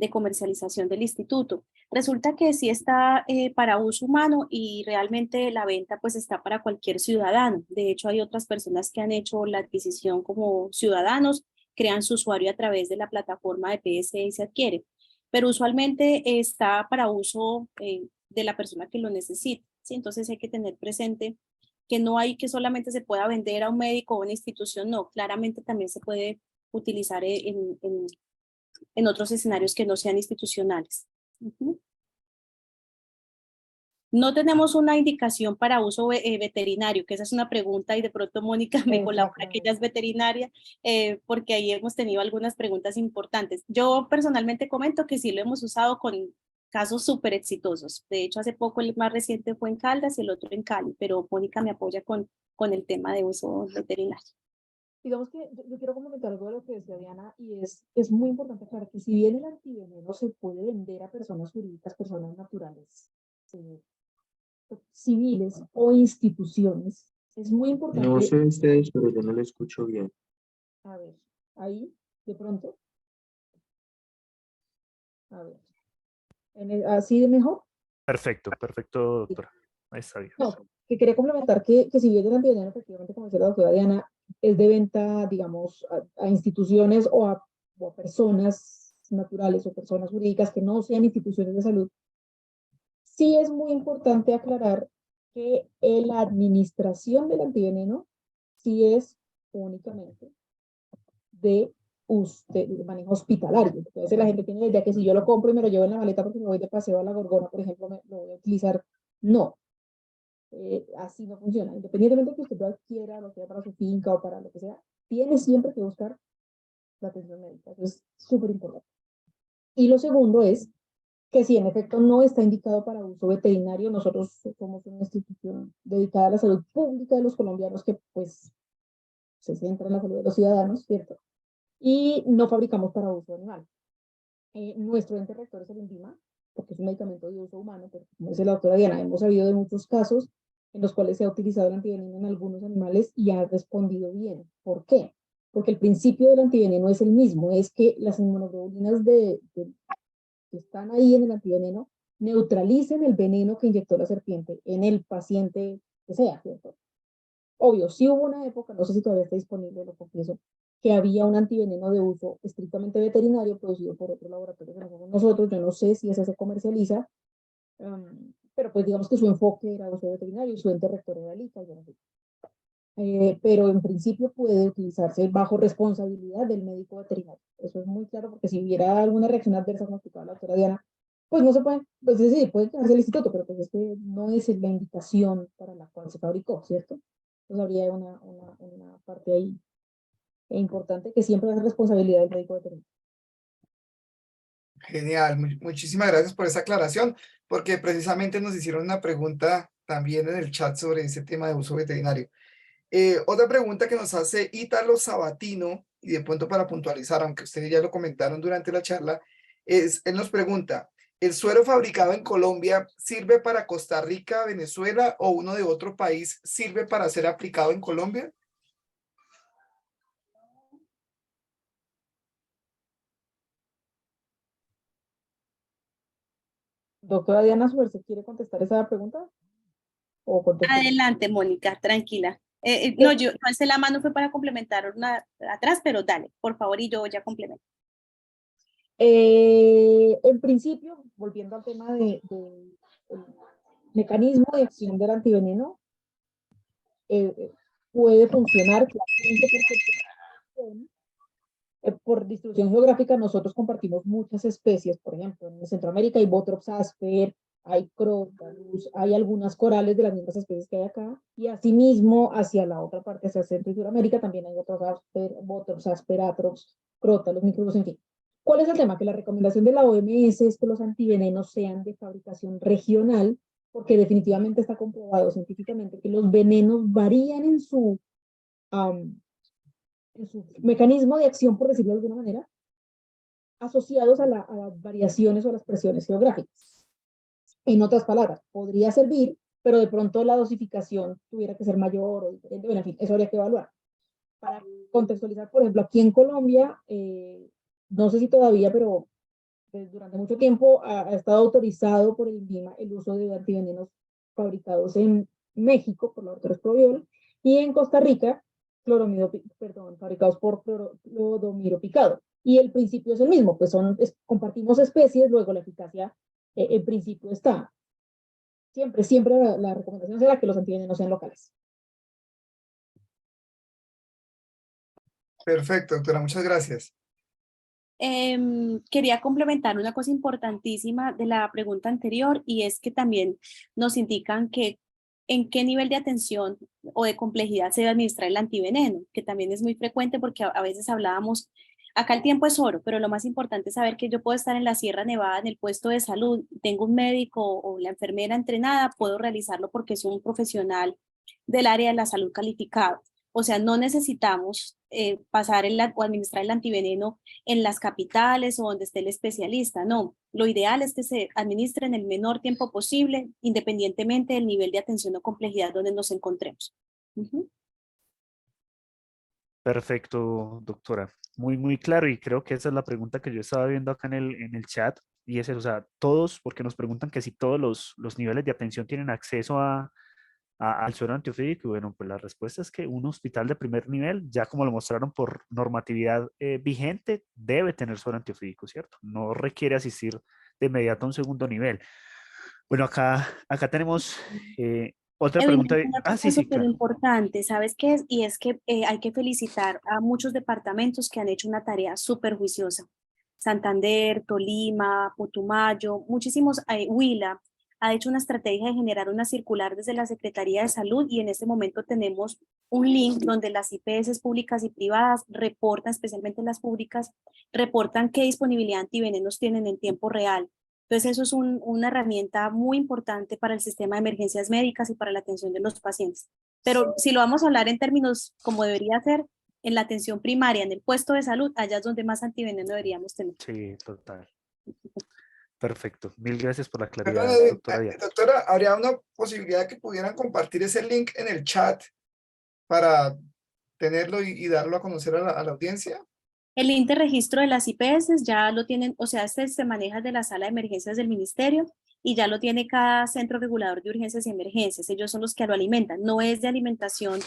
comercialización del instituto. Resulta que sí está para uso humano y realmente la venta pues está para cualquier ciudadano. De hecho, hay otras personas que han hecho la adquisición como ciudadanos crean su usuario a través de la plataforma de PSE y se adquiere. Pero usualmente está para uso de la persona que lo necesita, ¿sí? Entonces hay que tener presente que no hay que solamente se pueda vender a un médico o una institución, no, claramente también se puede utilizar en otros escenarios que no sean institucionales. Uh-huh. No tenemos una indicación para uso veterinario, que esa es una pregunta y de pronto Mónica me colabora que ella es veterinaria, porque ahí hemos tenido algunas preguntas importantes. Yo personalmente comento que sí lo hemos usado con casos súper exitosos. De hecho, hace poco el más reciente fue en Caldas y el otro en Cali, pero Mónica me apoya con el tema de uso veterinario. Digamos que yo quiero comentar algo de lo que decía Diana, y es muy importante aclarar que si bien el antiveneno se puede vender a personas jurídicas, personas naturales, civiles o instituciones, es muy importante. No sé ustedes, pero yo no lo escucho bien. A ver, ahí, de pronto. A ver. ¿Así de mejor? Perfecto, perfecto, doctora. Ahí está bien. No, que quería complementar que si bien el antiveneno, efectivamente, como decía la doctora Diana, es de venta, digamos, a instituciones o a personas naturales o personas jurídicas que no sean instituciones de salud, sí es muy importante aclarar que la administración del antiveneno sí es únicamente de manejo hospitalario. Entonces la gente tiene la idea que si yo lo compro y me lo llevo en la maleta porque me voy de paseo a la Gorgona, por ejemplo, lo voy a utilizar. No, así no funciona. Independientemente de que usted lo adquiera, lo quiera para su finca o para lo que sea, tiene siempre que buscar la atención médica. Eso es súper importante. Y lo segundo es que si en efecto no está indicado para uso veterinario, nosotros somos una institución dedicada a la salud pública de los colombianos que pues se centra en la salud de los ciudadanos, ¿cierto? Y no fabricamos para uso animal. Nuestro ente rector es el INVIMA, porque es un medicamento de uso humano, pero como dice la doctora Diana, hemos sabido de muchos casos en los cuales se ha utilizado el antiveneno en algunos animales y ha respondido bien. ¿Por qué? Porque el principio del antiveneno es el mismo, es que las inmunoglobulinas que están ahí en el antiveneno neutralicen el veneno que inyectó la serpiente en el paciente que sea, ¿cierto? Obvio, sí hubo una época, no sé si todavía está disponible, lo confieso, que había un antiveneno de uso estrictamente veterinario producido por otro laboratorio que no somos nosotros. Yo no sé si ese se comercializa, pero pues digamos que su enfoque era uso veterinario y su ente rector era el ICA, yo no sé. Pero en principio puede utilizarse bajo responsabilidad del médico veterinario. Eso es muy claro, porque si hubiera alguna reacción adversa, como explicaba la doctora Diana, pues no se puede, pues sí, puede quedarse el instituto, pero pues es que no es la indicación para la cual se fabricó, ¿cierto? Entonces habría una parte ahí importante que siempre es responsabilidad del médico veterinario. Genial, muchísimas gracias por esa aclaración, porque precisamente nos hicieron una pregunta también en el chat sobre ese tema de uso veterinario. Otra pregunta que nos hace Ítalo Sabatino, y de pronto para puntualizar, aunque ustedes ya lo comentaron durante la charla, él nos pregunta, ¿el suero fabricado en Colombia sirve para Costa Rica, Venezuela o uno de otro país sirve para ser aplicado en Colombia? Doctora Diana, ¿se quiere contestar esa pregunta? ¿O contesto? Adelante, Mónica, tranquila. No, yo alcé la mano fue para complementar una atrás, pero dale, por favor, y yo ya complemento. En principio, volviendo al tema del mecanismo de acción del antiveneno, puede funcionar por distribución geográfica. Nosotros compartimos muchas especies, por ejemplo, en Centroamérica hay Botrops asper, hay Crotalus, hay algunas corales de las mismas especies que hay acá, y asimismo hacia la otra parte, hacia Centro y Sudamérica, también hay otros asper, Botrops asper, Atrox, Crotalus, Microbus, en fin. ¿Cuál es el tema? Que la recomendación de la OMS es que los antivenenos sean de fabricación regional, porque definitivamente está comprobado científicamente que los venenos varían en su mecanismo de acción, por decirlo de alguna manera, asociados a las variaciones o a las presiones geográficas. En otras palabras, podría servir, pero de pronto la dosificación tuviera que ser mayor o diferente. Bueno, en fin, eso habría que evaluar. Para contextualizar, por ejemplo, aquí en Colombia, no sé si todavía, pero durante mucho tiempo ha estado autorizado por el INVIMA el uso de antivenenos fabricados en México por laboratorios Proviol, y en Costa Rica fabricados por clodomiro picado. Y el principio es el mismo, pues compartimos especies, luego la eficacia en principio está. Siempre la recomendación será que los antivenenos sean locales. Perfecto, doctora, muchas gracias. Quería complementar una cosa importantísima de la pregunta anterior y es que también nos indican que en qué nivel de atención o de complejidad se debe administrar el antiveneno, que también es muy frecuente porque a veces hablábamos, acá el tiempo es oro, pero lo más importante es saber que yo puedo estar en la Sierra Nevada, en el puesto de salud, tengo un médico o la enfermera entrenada, puedo realizarlo porque es un profesional del área de la salud calificado. O sea, no necesitamos pasar o administrar el antiveneno en las capitales o donde esté el especialista, no. Lo ideal es que se administre en el menor tiempo posible, independientemente del nivel de atención o complejidad donde nos encontremos. Perfecto, doctora. Muy claro, y creo que esa es la pregunta que yo estaba viendo acá en el chat, y es eso, o sea, todos, porque nos preguntan que si todos los niveles de atención tienen acceso al suero antiofídico, y bueno, pues la respuesta es que un hospital de primer nivel, ya como lo mostraron por normatividad vigente, debe tener suero antiofídico, ¿cierto? No requiere asistir de inmediato a un segundo nivel. Bueno, acá tenemos otra Edwin, pregunta. una Ah, cosa sí, súper claro. importante, ¿sabes qué es? Y es que hay que felicitar a muchos departamentos que han hecho una tarea súper juiciosa. Santander, Tolima, Putumayo, muchísimos, Huila, ha hecho una estrategia de generar una circular desde la Secretaría de Salud y en este momento tenemos un link donde las IPS públicas y privadas reportan, especialmente las públicas, reportan qué disponibilidad de antivenenos tienen en tiempo real. Entonces eso es una herramienta muy importante para el sistema de emergencias médicas y para la atención de los pacientes. Pero si lo vamos a hablar en términos como debería ser, en la atención primaria, en el puesto de salud, allá es donde más antiveneno deberíamos tener. Sí, total. Perfecto. Mil gracias por la Perdón, claridad, doctora Diana. doctora, ¿habría una posibilidad que pudieran compartir ese link en el chat para tenerlo y darlo a conocer a la audiencia? El link de registro de las IPS ya lo tienen, o sea, este se maneja de la sala de emergencias del ministerio y ya lo tiene cada centro regulador de urgencias y emergencias. Ellos son los que lo alimentan. No es de alimentación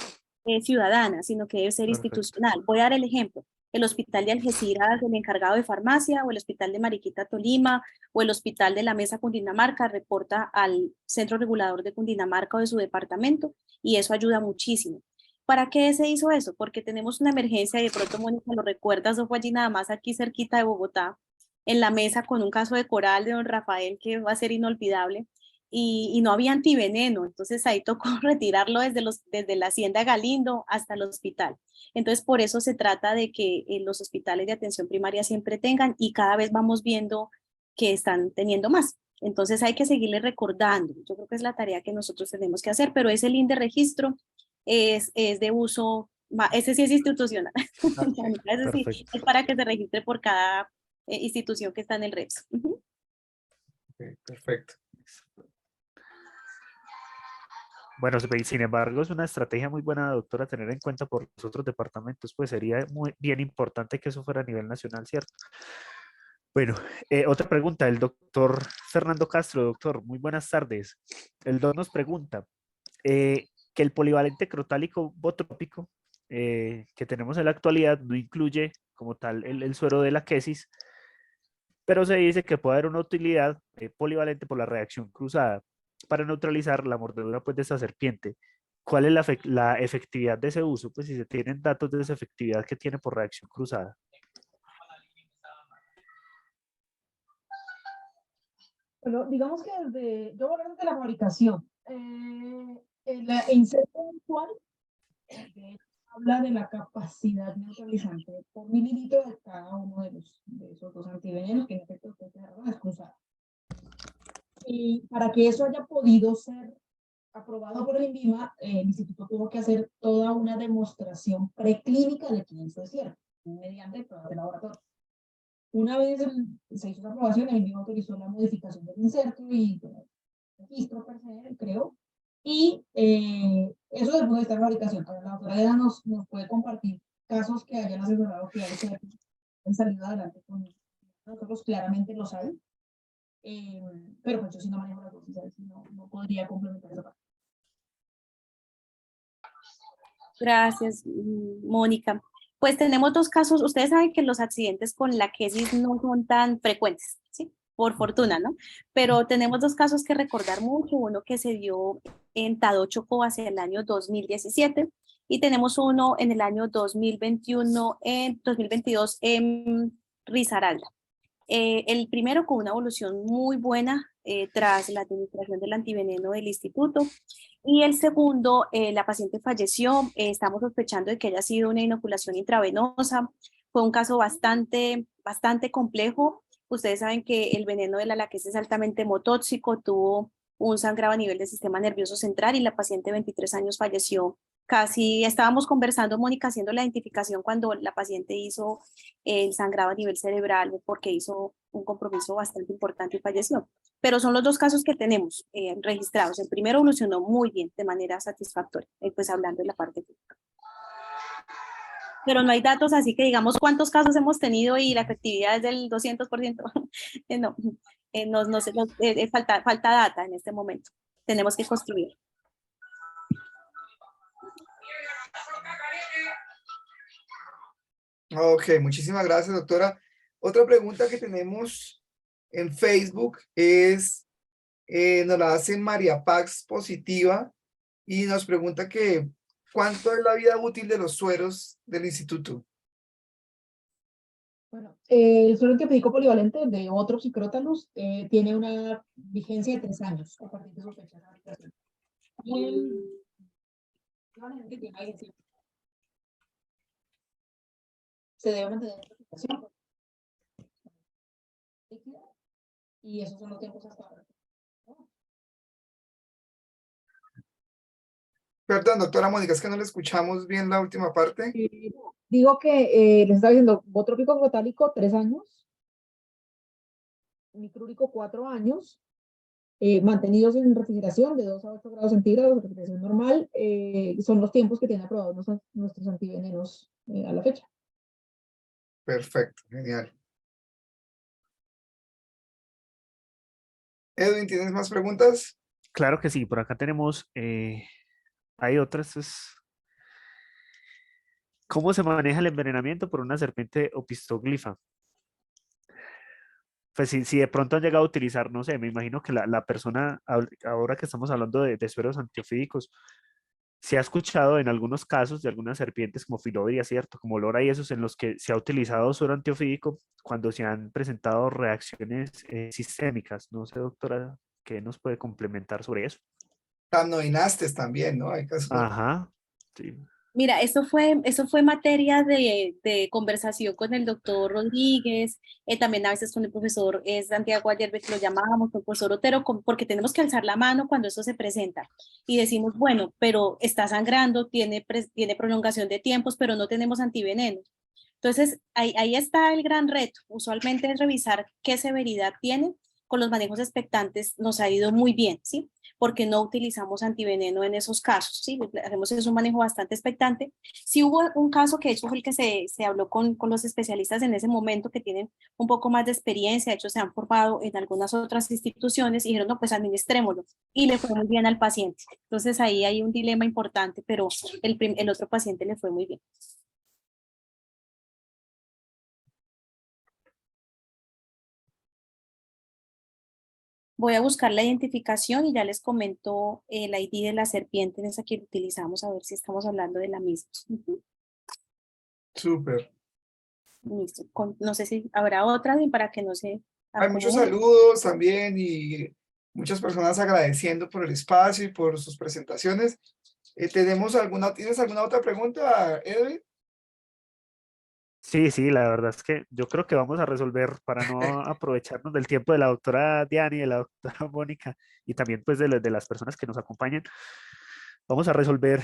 ciudadana, sino que debe ser Perfecto. institucional. Voy a dar el ejemplo. El hospital de Algeciras, el encargado de farmacia, o el hospital de Mariquita, Tolima, o el hospital de la Mesa, Cundinamarca, reporta al centro regulador de Cundinamarca o de su departamento, y eso ayuda muchísimo. ¿Para qué se hizo eso? Porque tenemos una emergencia y de pronto, Mónica, lo recuerdas, eso fue allí nada más aquí cerquita de Bogotá, en la Mesa con un caso de coral de don Rafael que va a ser inolvidable y no había antiveneno, entonces ahí tocó retirarlo desde la Hacienda Galindo hasta el hospital. Entonces por eso se trata de que los hospitales de atención primaria siempre tengan y cada vez vamos viendo que están teniendo más. Entonces hay que seguirle recordando. Yo creo que es la tarea que nosotros tenemos que hacer, pero ese link de registro es de uso, ese sí es institucional. Ese sí Perfecto. es para que se registre por cada institución que está en el REPS. Ok, perfecto. Bueno, sin embargo, es una estrategia muy buena, doctora, tener en cuenta por los otros departamentos, pues sería muy bien importante que eso fuera a nivel nacional, ¿cierto? Bueno, otra pregunta, el doctor Fernando Castro, doctor, muy buenas tardes. El doctor nos pregunta que el polivalente crotálico botrópico que tenemos en la actualidad no incluye como tal el suero de la quesis, pero se dice que puede haber una utilidad polivalente por la reacción cruzada para neutralizar la mordedura pues, de esa serpiente. ¿Cuál es la efectividad de ese uso? Pues si se tienen datos de esa efectividad que tiene por reacción cruzada. Bueno, digamos que yo voy a hablar de la fabricación. El inserto actual habla de la capacidad neutralizante por mililitro de cada uno de esos dos antivenenos que en efecto usted es cruzada. Y para que eso haya podido ser aprobado por el INVIMA, el instituto tuvo que hacer toda una demostración preclínica de que eso es cierto, mediante pruebas de laboratorio. Una vez se hizo la aprobación, el INVIMA autorizó la modificación del inserto y el registro per se, creo. Y eso desde el punto de vista de fabricación. Ahora, la doctora Eda nos puede compartir casos que hayan asesorado que han salido adelante con nosotros, claramente los hay. Pero pues yo sí no manejo las dosis, no podría complementar esa parte. Gracias, Mónica. Pues tenemos dos casos. Ustedes saben que los accidentes con la quesis no son tan frecuentes, ¿sí? Por fortuna, ¿no? Pero tenemos dos casos que recordar mucho. Uno que se dio en Tadó, Chocó hacia el año 2017 y tenemos uno en el año 2021, 2022 en Risaralda. El primero con una evolución muy buena tras la administración del antiveneno del instituto. Y el segundo, la paciente falleció. Estamos sospechando de que haya sido una inoculación intravenosa. Fue un caso bastante complejo. Ustedes saben que el veneno de la laquesis es altamente hemotóxico, tuvo un sangrado a nivel del sistema nervioso central y la paciente de 23 años falleció. Casi estábamos conversando, Mónica, haciendo la identificación cuando la paciente hizo el sangrado a nivel cerebral porque hizo un compromiso bastante importante y falleció. Pero son los dos casos que tenemos registrados. El primero evolucionó muy bien, de manera satisfactoria, pues hablando de la parte clínica. Pero no hay datos así que digamos cuántos casos hemos tenido y la efectividad es del 200%. No, no sé, falta data en este momento. Tenemos que construir. Ok, muchísimas gracias, doctora. Otra pregunta que tenemos en Facebook es, nos la hace María Pax Positiva y nos pregunta que ¿cuánto es la vida útil de los sueros del instituto? Bueno, el suero antiepidémico polivalente de otro psicrótalus tiene una vigencia de 3 años a partir de su fecha de aplicación. Y que tiene vigencia. Se debe mantener en aplicación. Y esos son los tiempos hasta ahora. Perdón, doctora Mónica, es que no le escuchamos bien la última parte. Digo que les estaba diciendo, botrópico glotálico 3 años, micrúrico 4 años, mantenidos en refrigeración de 2 a 8 grados centígrados, refrigeración normal, son los tiempos que tienen aprobados nuestros antivenenos a la fecha. Perfecto, genial. Edwin, ¿tienes más preguntas? Claro que sí, por acá tenemos, hay otras, ¿cómo se maneja el envenenamiento por una serpiente opistoglifa? Pues si de pronto han llegado a utilizar, no sé, me imagino que la persona, ahora que estamos hablando de sueros antiofídicos, se ha escuchado en algunos casos de algunas serpientes como Filodria, ¿cierto? Como Lora y esos en los que se ha utilizado suero antiofídico cuando se han presentado reacciones sistémicas. No sé, doctora, ¿qué nos puede complementar sobre eso? Tamnoinastes también, ¿no? Hay casos. Ajá, sí. Mira, eso fue materia de conversación con el doctor Rodríguez, también a veces con el profesor Santiago Ayerbe, que lo llamábamos, con el profesor Otero, porque tenemos que alzar la mano cuando eso se presenta. Y decimos, bueno, pero está sangrando, tiene prolongación de tiempos, pero no tenemos antivenenos. Entonces, ahí está el gran reto. Usualmente es revisar qué severidad tiene. Con los manejos expectantes nos ha ido muy bien, ¿sí? Porque no utilizamos antiveneno en esos casos, ¿sí? Hacemos un manejo bastante expectante. Sí hubo un caso que de hecho fue el que se habló con los especialistas en ese momento que tienen un poco más de experiencia, de hecho se han formado en algunas otras instituciones y dijeron, no, pues administrémoslo. Y le fue muy bien al paciente. Entonces ahí hay un dilema importante, pero el otro paciente le fue muy bien. Voy a buscar la identificación y ya les comento el ID de la serpiente en esa que utilizamos, a ver si estamos hablando de la misma. Súper. Listo. No sé si habrá otra para que no se Hay muchos acomode. saludos también y muchas personas agradeciendo por el espacio y por sus presentaciones. ¿Tienes alguna otra pregunta, Edwin? Sí, la verdad es que yo creo que vamos a resolver para no aprovecharnos del tiempo de la doctora Diana y de la doctora Mónica y también pues de las personas que nos acompañan. Vamos a resolver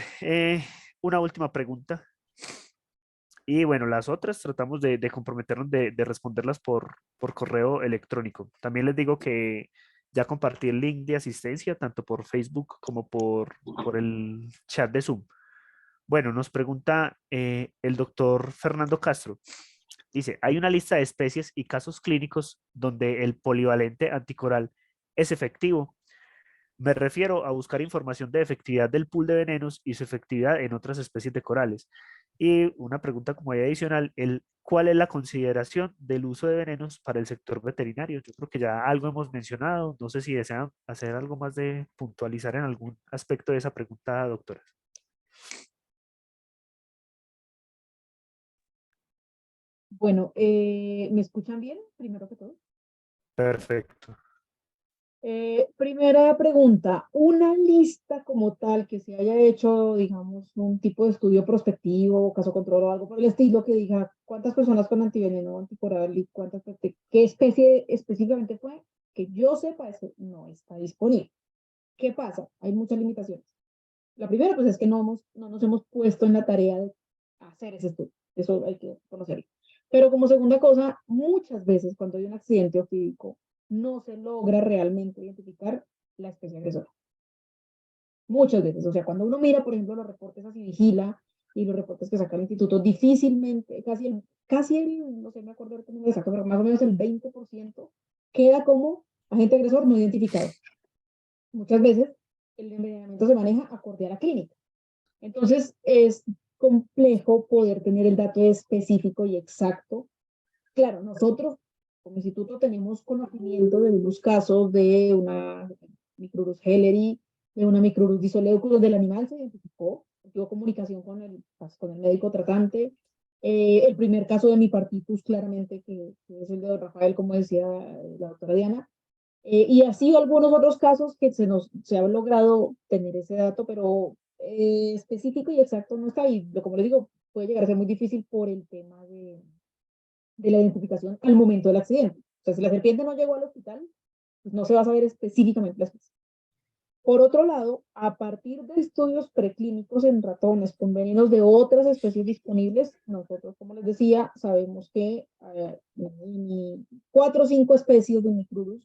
una última pregunta y bueno, las otras tratamos de comprometernos de responderlas por correo electrónico. También les digo que ya compartí el link de asistencia tanto por Facebook como por el chat de Zoom. Bueno, nos pregunta el doctor Fernando Castro. Dice, hay una lista de especies y casos clínicos donde el polivalente anticoral es efectivo. Me refiero a buscar información de efectividad del pool de venenos y su efectividad en otras especies de corales. Y una pregunta como ahí adicional, ¿cuál es la consideración del uso de venenos para el sector veterinario? Yo creo que ya algo hemos mencionado. No sé si desean hacer algo más de puntualizar en algún aspecto de esa pregunta, doctora. Bueno, ¿me escuchan bien? Primero que todo. Perfecto. Primera pregunta, una lista como tal que se haya hecho, digamos, un tipo de estudio prospectivo, caso control o algo por el estilo, que diga cuántas personas con antiveneno, anticoral y qué especie específicamente fue, que yo sepa, eso no está disponible. ¿Qué pasa? Hay muchas limitaciones. La primera, pues, es que no nos hemos puesto en la tarea de hacer ese estudio. Eso hay que conocerlo. Pero como segunda cosa, muchas veces cuando hay un accidente ocídico, no se logra realmente identificar la especie agresora. Muchas veces. O sea, cuando uno mira, por ejemplo, los reportes así vigila y los reportes que saca el instituto, difícilmente, no sé, me acuerdo ahorita el número exacto, pero más o menos el 20% queda como agente agresor no identificado. Muchas veces el envenenamiento se maneja acorde a la clínica. Entonces, es complejo poder tener el dato específico y exacto. Claro, nosotros como instituto tenemos conocimiento de unos casos de una Micrurus helleri, de una Micrurus disoleucus, donde el animal se identificó, tuvo comunicación con el médico tratante. El primer caso de mipartitus, claramente, que es el de don Rafael, como decía la doctora Diana, y así algunos otros casos que se ha logrado tener ese dato, pero específico y exacto no está. Y como les digo, puede llegar a ser muy difícil por el tema de la identificación al momento del accidente. O sea, si la serpiente no llegó al hospital, pues no se va a saber específicamente la especie. Por otro lado, a partir de estudios preclínicos en ratones con venenos de otras especies disponibles, nosotros, como les decía, sabemos que 4 o 5 especies de Micrurus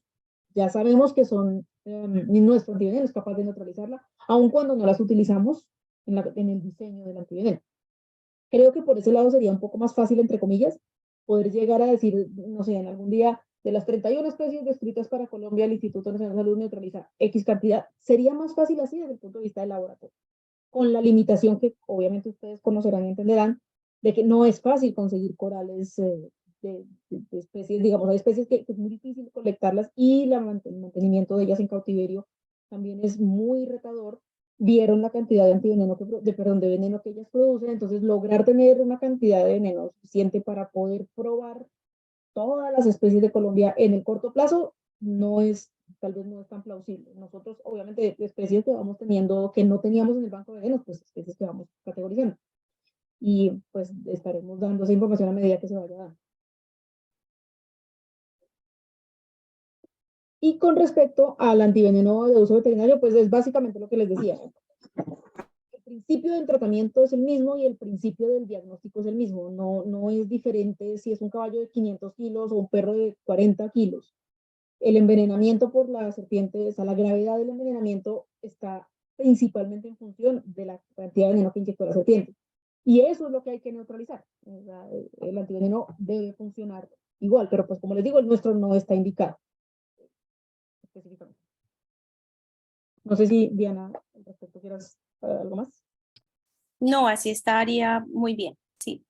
ya sabemos que son, nuestro antiveneno es capaz de neutralizarla, aun cuando no las utilizamos en el diseño del antiveneno. Creo que por ese lado sería un poco más fácil, entre comillas, poder llegar a decir, no sé, en algún día, de las 31 especies descritas para Colombia, el Instituto Nacional de Salud neutraliza X cantidad. Sería más fácil así desde el punto de vista del laboratorio, con la limitación que obviamente ustedes conocerán y entenderán, de que no es fácil conseguir corales de especies, digamos, hay especies que es muy difícil colectarlas y el mantenimiento de ellas en cautiverio también es muy retador. Vieron la cantidad de antiveneno de veneno que ellas producen, entonces lograr tener una cantidad de veneno suficiente para poder probar todas las especies de Colombia en el corto plazo tal vez no es tan plausible. Nosotros, obviamente, especies que vamos teniendo que no teníamos en el banco de venenos, pues especies que vamos categorizando. Y pues estaremos dando esa información a medida que se vaya dando. Y con respecto al antiveneno de uso veterinario, pues es básicamente lo que les decía. El principio del tratamiento es el mismo y el principio del diagnóstico es el mismo. No es diferente si es un caballo de 500 kilos o un perro de 40 kilos. El envenenamiento por la serpiente, o sea, la gravedad del envenenamiento está principalmente en función de la cantidad de veneno que inyectó la serpiente. Y eso es lo que hay que neutralizar. O sea, el antiveneno debe funcionar igual, pero pues como les digo, el nuestro no está indicado específicamente. No sé si, Diana, al respecto quieras algo más. No, así estaría muy bien, sí.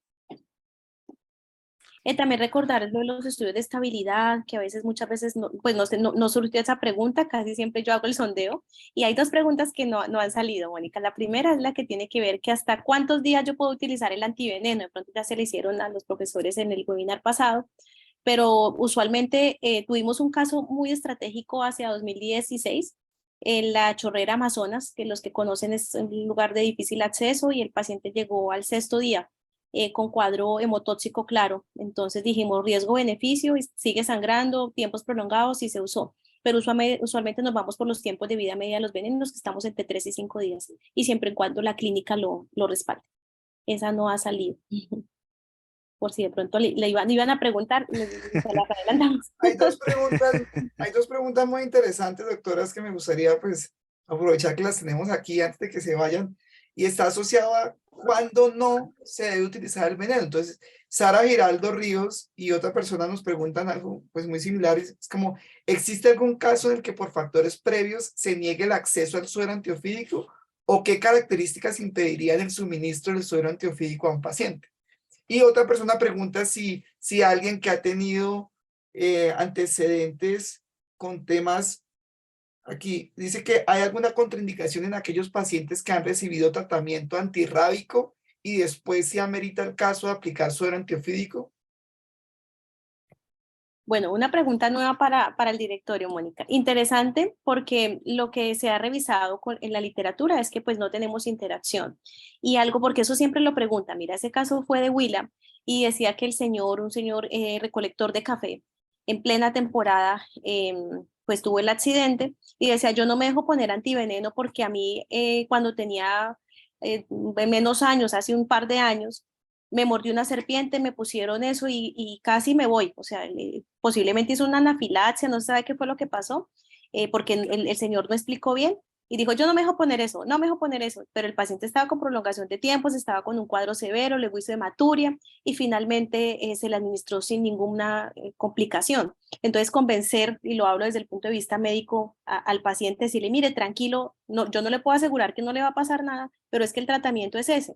También recordar lo de los estudios de estabilidad, que a veces, muchas veces, pues no surgió esa pregunta, casi siempre yo hago el sondeo, y hay dos preguntas que no han salido, Mónica. La primera es la que tiene que ver que hasta cuántos días yo puedo utilizar el antiveneno, de pronto ya se le hicieron a los profesores en el webinar pasado, pero usualmente tuvimos un caso muy estratégico hacia 2016, en la Chorrera Amazonas, que los que conocen es un lugar de difícil acceso, y el paciente llegó al 6.º día con cuadro hemotóxico claro. Entonces dijimos riesgo-beneficio, y sigue sangrando, tiempos prolongados, y se usó. Pero usualmente nos vamos por los tiempos de vida media de los venenos, que estamos entre 3 y 5 días, y siempre y cuando la clínica lo respalde. Esa no ha salido. Por si de pronto le iban a preguntar, se las adelantamos. Hay dos preguntas muy interesantes, doctoras, que me gustaría pues aprovechar que las tenemos aquí antes de que se vayan, y está asociado a cuándo no se debe utilizar el veneno. Entonces, Sara Giraldo Ríos y otra persona nos preguntan algo pues muy similar, es como, ¿existe algún caso en el que por factores previos se niegue el acceso al suero antiofídico o qué características impedirían el suministro del suero antiofídico a un paciente? Y otra persona pregunta si alguien que ha tenido antecedentes con temas, aquí dice que hay alguna contraindicación en aquellos pacientes que han recibido tratamiento antirrábico y después se amerita el caso de aplicar suero antiofídico. Bueno, una pregunta nueva para el directorio, Mónica. Interesante porque lo que se ha revisado en la literatura es que pues no tenemos interacción. Y algo, porque eso siempre lo pregunta. Mira, ese caso fue de Huila y decía que un señor recolector de café, en plena temporada, pues tuvo el accidente y decía, yo no me dejo poner antiveneno porque a mí cuando tenía menos años, hace un par de años, me mordió una serpiente, me pusieron eso y casi me voy. O sea, posiblemente hizo una anafilaxia, no se sabe qué fue lo que pasó, porque el señor no explicó bien y dijo, yo no me dejo poner eso, no me dejo poner eso. Pero el paciente estaba con prolongación de tiempos, estaba con un cuadro severo, luego hizo hematuria y finalmente se le administró sin ninguna complicación. Entonces, convencer, y lo hablo desde el punto de vista médico, al paciente, decirle, mire, tranquilo, no, yo no le puedo asegurar que no le va a pasar nada, pero es que el tratamiento es ese.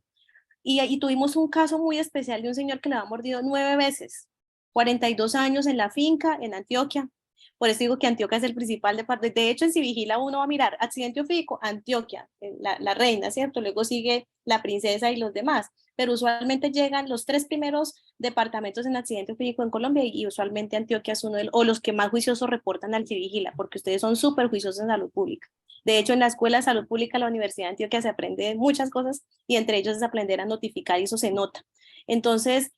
Y tuvimos un caso muy especial de un señor que le había mordido 9 veces, 42 años en la finca, en Antioquia. Por eso digo que Antioquia es el principal departamento. De hecho, en Si Vigila uno va a mirar accidente ofídico, Antioquia, la reina, ¿cierto? Luego sigue la princesa y los demás. Pero usualmente llegan los 3 primeros departamentos en accidente ofídico en Colombia y usualmente Antioquia es uno de o los que más juiciosos reportan al Si Vigila, porque ustedes son súper juiciosos en salud pública. De hecho, en la Escuela de Salud Pública de la Universidad de Antioquia se aprende muchas cosas y entre ellos es aprender a notificar y eso se nota. Entonces,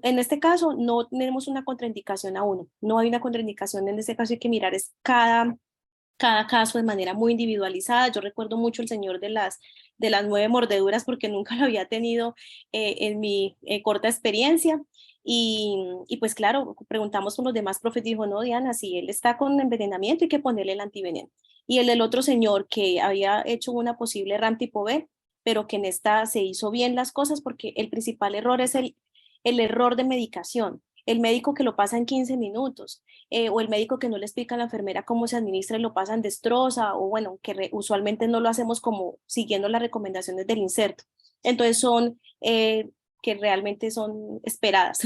en este caso no tenemos una contraindicación a uno, no hay una contraindicación en este caso, hay que mirar es cada caso de manera muy individualizada. Yo recuerdo mucho el señor de las 9 mordeduras porque nunca lo había tenido en mi corta experiencia. Y pues claro, preguntamos con los demás profes, dijo, no, Diana, si él está con envenenamiento hay que ponerle el antiveneno. Y el del otro señor que había hecho una posible RAM tipo B, pero que en esta se hizo bien las cosas porque el principal error es el error de medicación. El médico que lo pasa en 15 minutos, o el médico que no le explica a la enfermera cómo se administra y lo pasa en destroza, o bueno, que usualmente no lo hacemos como siguiendo las recomendaciones del inserto. Entonces son que realmente son esperadas.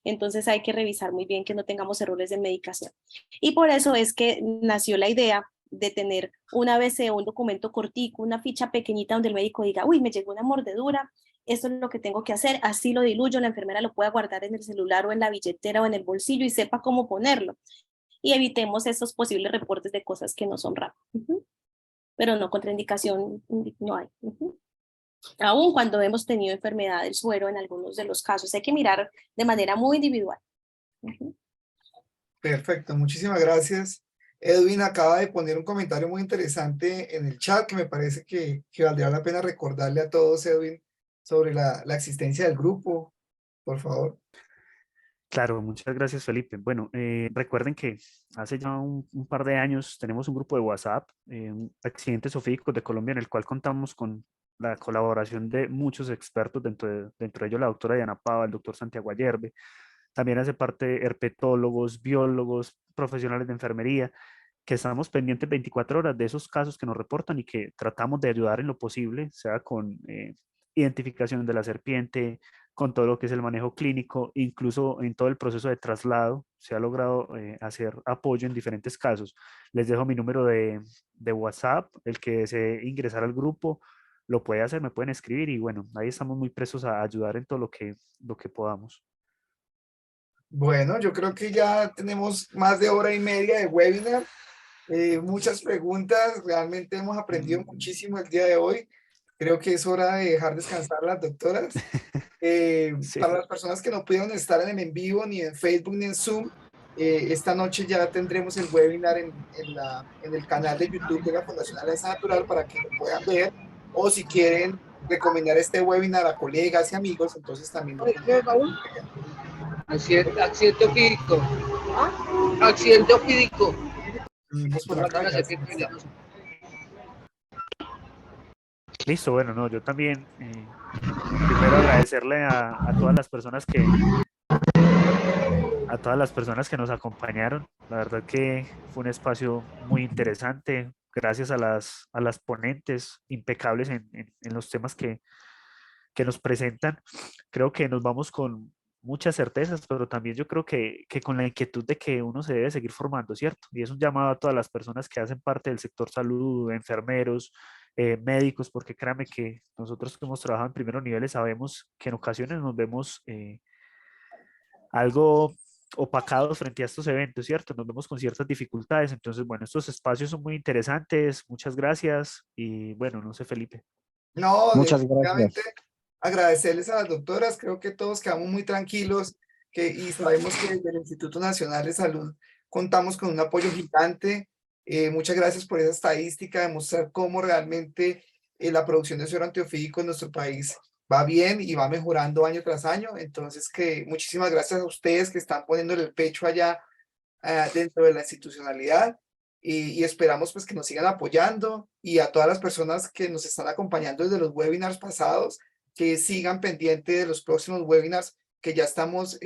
Entonces hay que revisar muy bien que no tengamos errores de medicación. Y por eso es que nació la idea de tener una ABC o un documento cortico, una ficha pequeñita donde el médico diga, uy, me llegó una mordedura, esto es lo que tengo que hacer, así lo diluyo, la enfermera lo pueda guardar en el celular o en la billetera o en el bolsillo y sepa cómo ponerlo. Y evitemos esos posibles reportes de cosas que no son RAP. Pero no, contraindicación no hay. Aún cuando hemos tenido enfermedad del suero en algunos de los casos, hay que mirar de manera muy individual. Perfecto, muchísimas gracias. Edwin acaba de poner un comentario muy interesante en el chat que me parece que valdría la pena recordarle a todos, Edwin, sobre la existencia del grupo, por favor. Claro, muchas gracias, Felipe. Bueno, recuerden que hace ya un par de años tenemos un grupo de WhatsApp, Accidentes Ofídicos de Colombia, en el cual contamos con la colaboración de muchos expertos, dentro de ellos la doctora Diana Pava, el doctor Santiago Ayerbe. También hace parte herpetólogos, biólogos, profesionales de enfermería, que estamos pendientes 24 horas de esos casos que nos reportan y que tratamos de ayudar en lo posible, sea con identificación de la serpiente, con todo lo que es el manejo clínico, incluso en todo el proceso de traslado, se ha logrado hacer apoyo en diferentes casos. Les dejo mi número de WhatsApp, el que desee ingresar al grupo lo puede hacer, me pueden escribir y bueno, ahí estamos muy prestos a ayudar en todo lo que podamos. Bueno, yo creo que ya tenemos más de hora y media de webinar. Muchas preguntas, realmente hemos aprendido muchísimo el día de hoy. Creo que es hora de dejar descansar a las doctoras. Sí. Para las personas que no pudieron estar en vivo, ni en Facebook, ni en Zoom, esta noche ya tendremos el webinar en el canal de YouTube de la Fundación Alianza Natural para que lo puedan ver, o si quieren recomendar este webinar a colegas y amigos, entonces también lo pueden ver. Accidente ofídico. Accidente ofídico. Vamos por acá, ya. Listo, bueno, no, yo también primero agradecerle a todas las personas a todas las personas que nos acompañaron. La verdad que fue un espacio muy interesante. Gracias a las ponentes impecables en los temas que nos presentan. Creo que nos vamos con muchas certezas, pero también yo creo que con la inquietud de que uno se debe seguir formando, ¿cierto? Y es un llamado a todas las personas que hacen parte del sector salud, enfermeros, médicos, porque créanme que nosotros que hemos trabajado en primeros niveles sabemos que en ocasiones nos vemos algo opacados frente a estos eventos, ¿cierto? Nos vemos con ciertas dificultades. Entonces, bueno, estos espacios son muy interesantes. Muchas gracias y bueno, no sé, Felipe. No, Muchas definitivamente gracias. agradecerles a las doctoras. Creo que todos quedamos muy tranquilos y sabemos que desde el Instituto Nacional de Salud contamos con un apoyo gigante. Muchas gracias por esa estadística de mostrar cómo realmente la producción de suero antiofídico en nuestro país va bien y va mejorando año tras año. Entonces, que muchísimas gracias a ustedes que están poniéndole el pecho allá dentro de la institucionalidad y esperamos pues que nos sigan apoyando y a todas las personas que nos están acompañando desde los webinars pasados, que sigan pendientes de los próximos webinars que ya estamos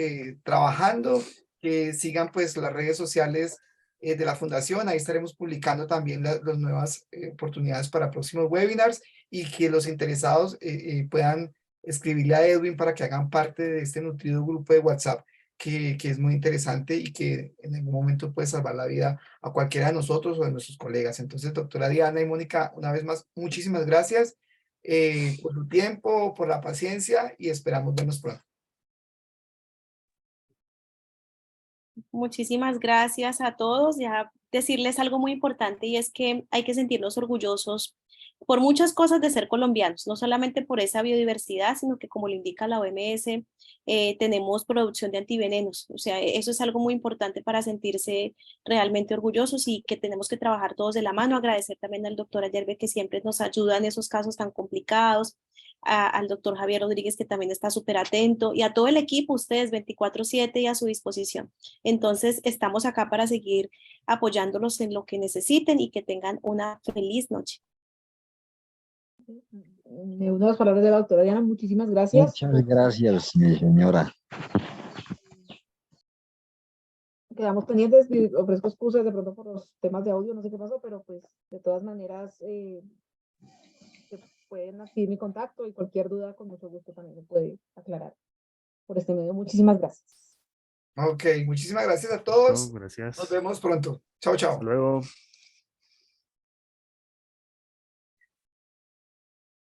trabajando, que sigan pues las redes sociales de la fundación, ahí estaremos publicando también las nuevas oportunidades para próximos webinars y que los interesados puedan escribirle a Edwin para que hagan parte de este nutrido grupo de WhatsApp que es muy interesante y que en algún momento puede salvar la vida a cualquiera de nosotros o de nuestros colegas. Entonces, doctora Diana y Mónica, una vez más, muchísimas gracias por su tiempo, por la paciencia y esperamos vernos pronto. Muchísimas gracias a todos. Ya decirles algo muy importante y es que hay que sentirnos orgullosos por muchas cosas de ser colombianos, no solamente por esa biodiversidad, sino que como lo indica la OMS, tenemos producción de antivenenos. O sea, eso es algo muy importante para sentirse realmente orgullosos y que tenemos que trabajar todos de la mano. Agradecer también al doctor Ayerbe que siempre nos ayuda en esos casos tan complicados, al doctor Javier Rodríguez que también está súper atento y a todo el equipo, ustedes 24/7 y a su disposición. Entonces, estamos acá para seguir apoyándolos en lo que necesiten y que tengan una feliz noche. Me uno a las palabras de la doctora Diana, muchísimas gracias. Muchas gracias, mi señora. Quedamos pendientes y ofrezco excusas de pronto por los temas de audio, no sé qué pasó, pero pues de todas maneras pueden adquirir mi contacto y cualquier duda con mucho gusto también me puede aclarar por este medio. Muchísimas gracias. Ok, muchísimas gracias a Listo, todos. Nos gracias. vemos pronto. Chao, Hasta chao. luego.